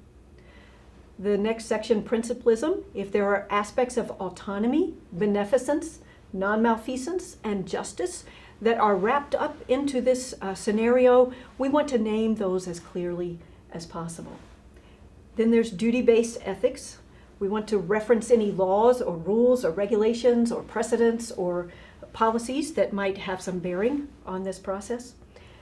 The next section, principlism, if there are aspects of autonomy, beneficence, non-malfeasance, and justice that are wrapped up into this scenario, we want to name those as clearly as possible. Then there's duty-based ethics. We want to reference any laws or rules or regulations or precedents or policies that might have some bearing on this process.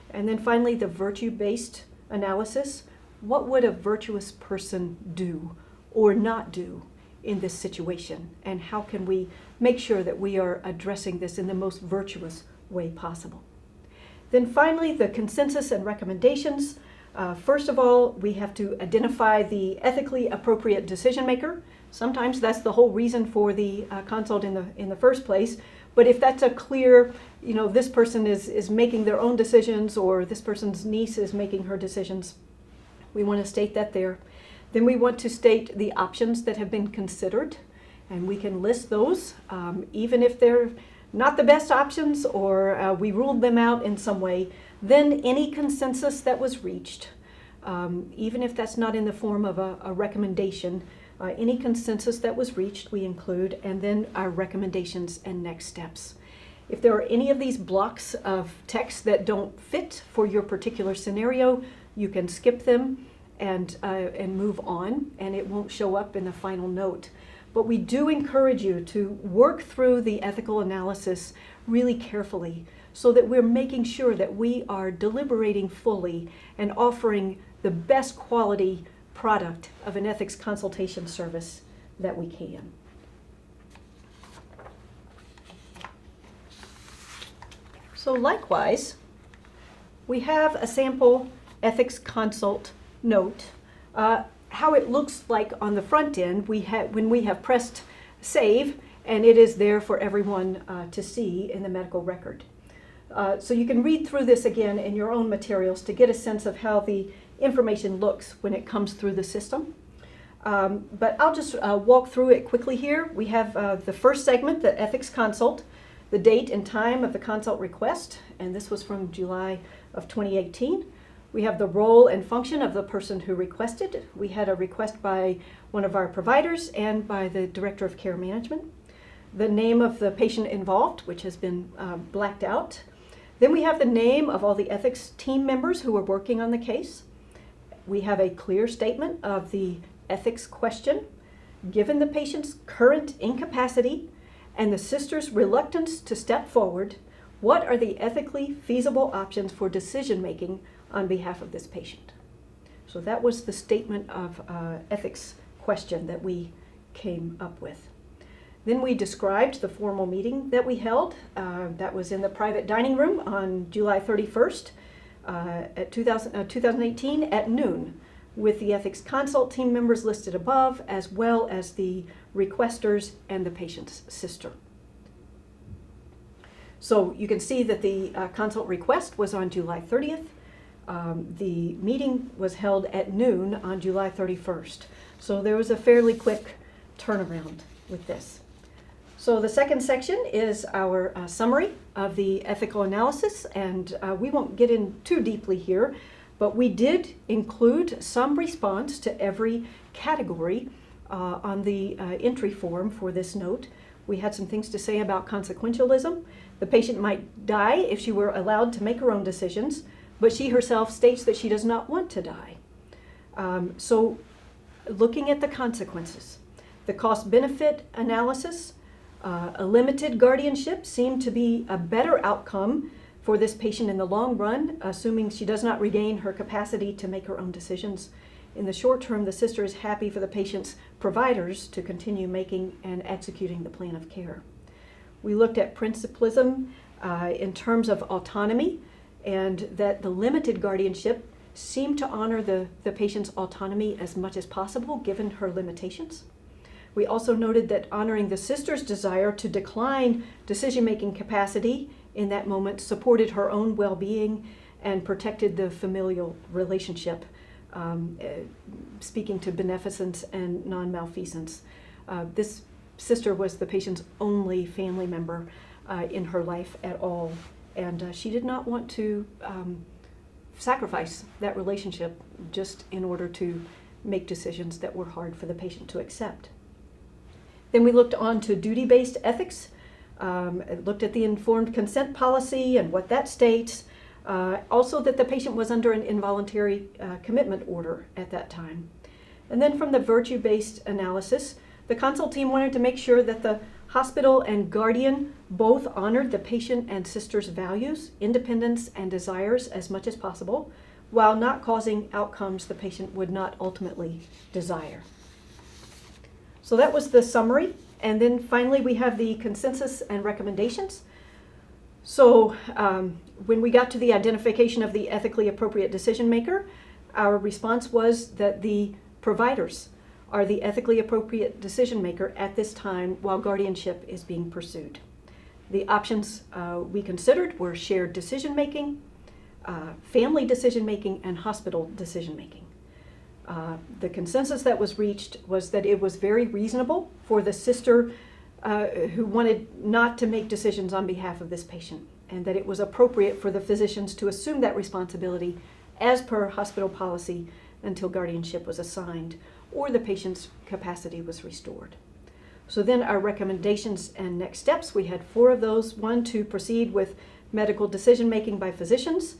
And then finally, the virtue-based analysis. What would a virtuous person do or not do in this situation? And how can we make sure that we are addressing this in the most virtuous way possible? Then finally, the consensus and recommendations. First of all, we have to identify the ethically appropriate decision maker. Sometimes that's the whole reason for the consult in the first place. But if that's a clear, you know, this person is making their own decisions or this person's niece is making her decisions, we want to state that there. Then we want to state the options that have been considered, and we can list those, even if they're not the best options or we ruled them out in some way. Then any consensus that was reached, even if that's not in the form of a recommendation, any consensus that was reached we include, and then our recommendations and next steps. If there are any of these blocks of text that don't fit for your particular scenario, you can skip them and move on, and it won't show up in the final note. But we do encourage you to work through the ethical analysis really carefully so that we're making sure that we are deliberating fully and offering the best quality product of an ethics consultation service that we can. So likewise, we have a sample ethics consult note How it looks like on the front end when we have pressed save, and it is there for everyone to see in the medical record. So you can read through this again in your own materials to get a sense of how the information looks when it comes through the system. But I'll just walk through it quickly here. We have the first segment, the ethics consult, the date and time of the consult request, and this was from July of 2018. We have the role and function of the person who requested. We had a request by one of our providers and by the Director of Care Management. The name of the patient involved, which has been blacked out. Then we have the name of all the ethics team members who were working on the case. We have a clear statement of the ethics question, given the patient's current incapacity and the sister's reluctance to step forward, what are the ethically feasible options for decision making on behalf of this patient? So that was the statement of ethics question that we came up with. Then we described the formal meeting that we held. That was in the private dining room on July 31st, 2018 at noon, with the ethics consult team members listed above, as well as the requesters and the patient's sister. So you can see that the consult request was on July 30th. The meeting was held at noon on July 31st. So there was a fairly quick turnaround with this. So the second section is our summary of the ethical analysis, and we won't get in too deeply here, but we did include some response to every category on the entry form for this note. We had some things to say about consequentialism. The patient might die if she were allowed to make her own decisions, but she herself states that she does not want to die. So looking at the consequences, the cost-benefit analysis, a limited guardianship seemed to be a better outcome for this patient in the long run, assuming she does not regain her capacity to make her own decisions. In the short term, the sister is happy for the patient's providers to continue making and executing the plan of care. We looked at principalism in terms of autonomy, and that the limited guardianship seemed to honor the patient's autonomy as much as possible given her limitations. We also noted that honoring the sister's desire to decline decision-making capacity in that moment supported her own well-being and protected the familial relationship, speaking to beneficence and non-malfeasance. This sister was the patient's only family member in her life at all, and she did not want to sacrifice that relationship just in order to make decisions that were hard for the patient to accept. Then we looked on to duty-based ethics, looked at the informed consent policy and what that states, also that the patient was under an involuntary commitment order at that time. And then from the virtue-based analysis, the consult team wanted to make sure that the hospital and guardian both honored the patient and sister's values, independence, and desires as much as possible, while not causing outcomes the patient would not ultimately desire. So that was the summary. And then finally, we have the consensus and recommendations. So when we got to the identification of the ethically appropriate decision maker, our response was that the providers are the ethically appropriate decision maker at this time while guardianship is being pursued. The options we considered were shared decision making, family decision making, and hospital decision making. The consensus that was reached was that it was very reasonable for the sister who wanted not to make decisions on behalf of this patient, and that it was appropriate for the physicians to assume that responsibility as per hospital policy until guardianship was assigned or the patient's capacity was restored. So then our recommendations and next steps, we had 4 of those. 1, to proceed with medical decision making by physicians.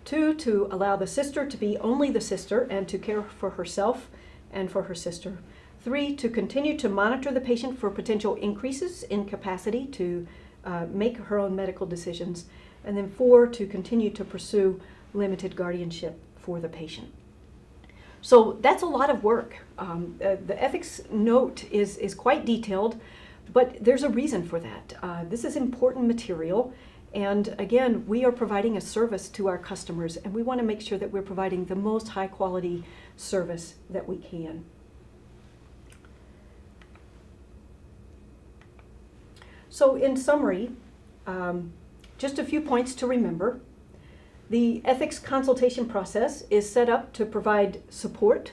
2, to allow the sister to be only the sister and to care for herself and for her sister. 3, to continue to monitor the patient for potential increases in capacity to make her own medical decisions. And then 4, to continue to pursue limited guardianship for the patient. So that's a lot of work. The ethics note is quite detailed, but there's a reason for that. This is important material, And again, we are providing a service to our customers, and we want to make sure that we're providing the most high quality service that we can. So in summary, just a few points to remember. The ethics consultation process is set up to provide support,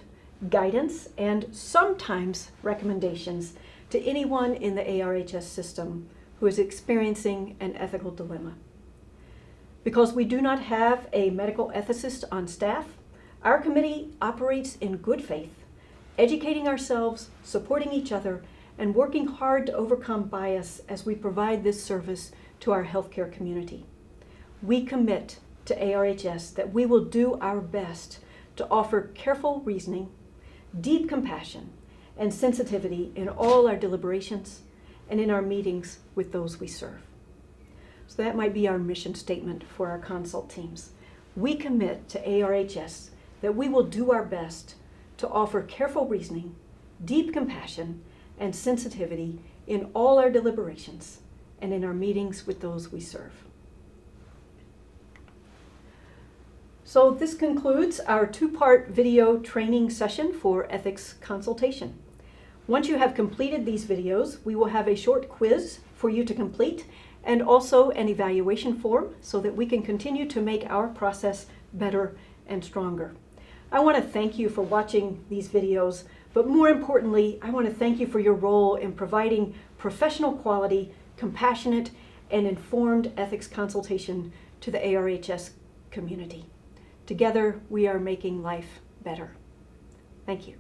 guidance, and sometimes recommendations to anyone in the ARHS system who is experiencing an ethical dilemma. Because we do not have a medical ethicist on staff, our committee operates in good faith, educating ourselves, supporting each other, and working hard to overcome bias as we provide this service to our healthcare community. We commit to ARHS that we will do our best to offer careful reasoning, deep compassion, and sensitivity in all our deliberations and in our meetings with those we serve. So that might be our mission statement for our consult teams. We commit to ARHS that we will do our best to offer careful reasoning, deep compassion, and sensitivity in all our deliberations and in our meetings with those we serve. So this concludes our two-part video training session for ethics consultation. Once you have completed these videos, we will have a short quiz for you to complete and also an evaluation form so that we can continue to make our process better and stronger. I want to thank you for watching these videos, but more importantly, I want to thank you for your role in providing professional quality, compassionate, and informed ethics consultation to the ARHS community. Together, we are making life better. Thank you.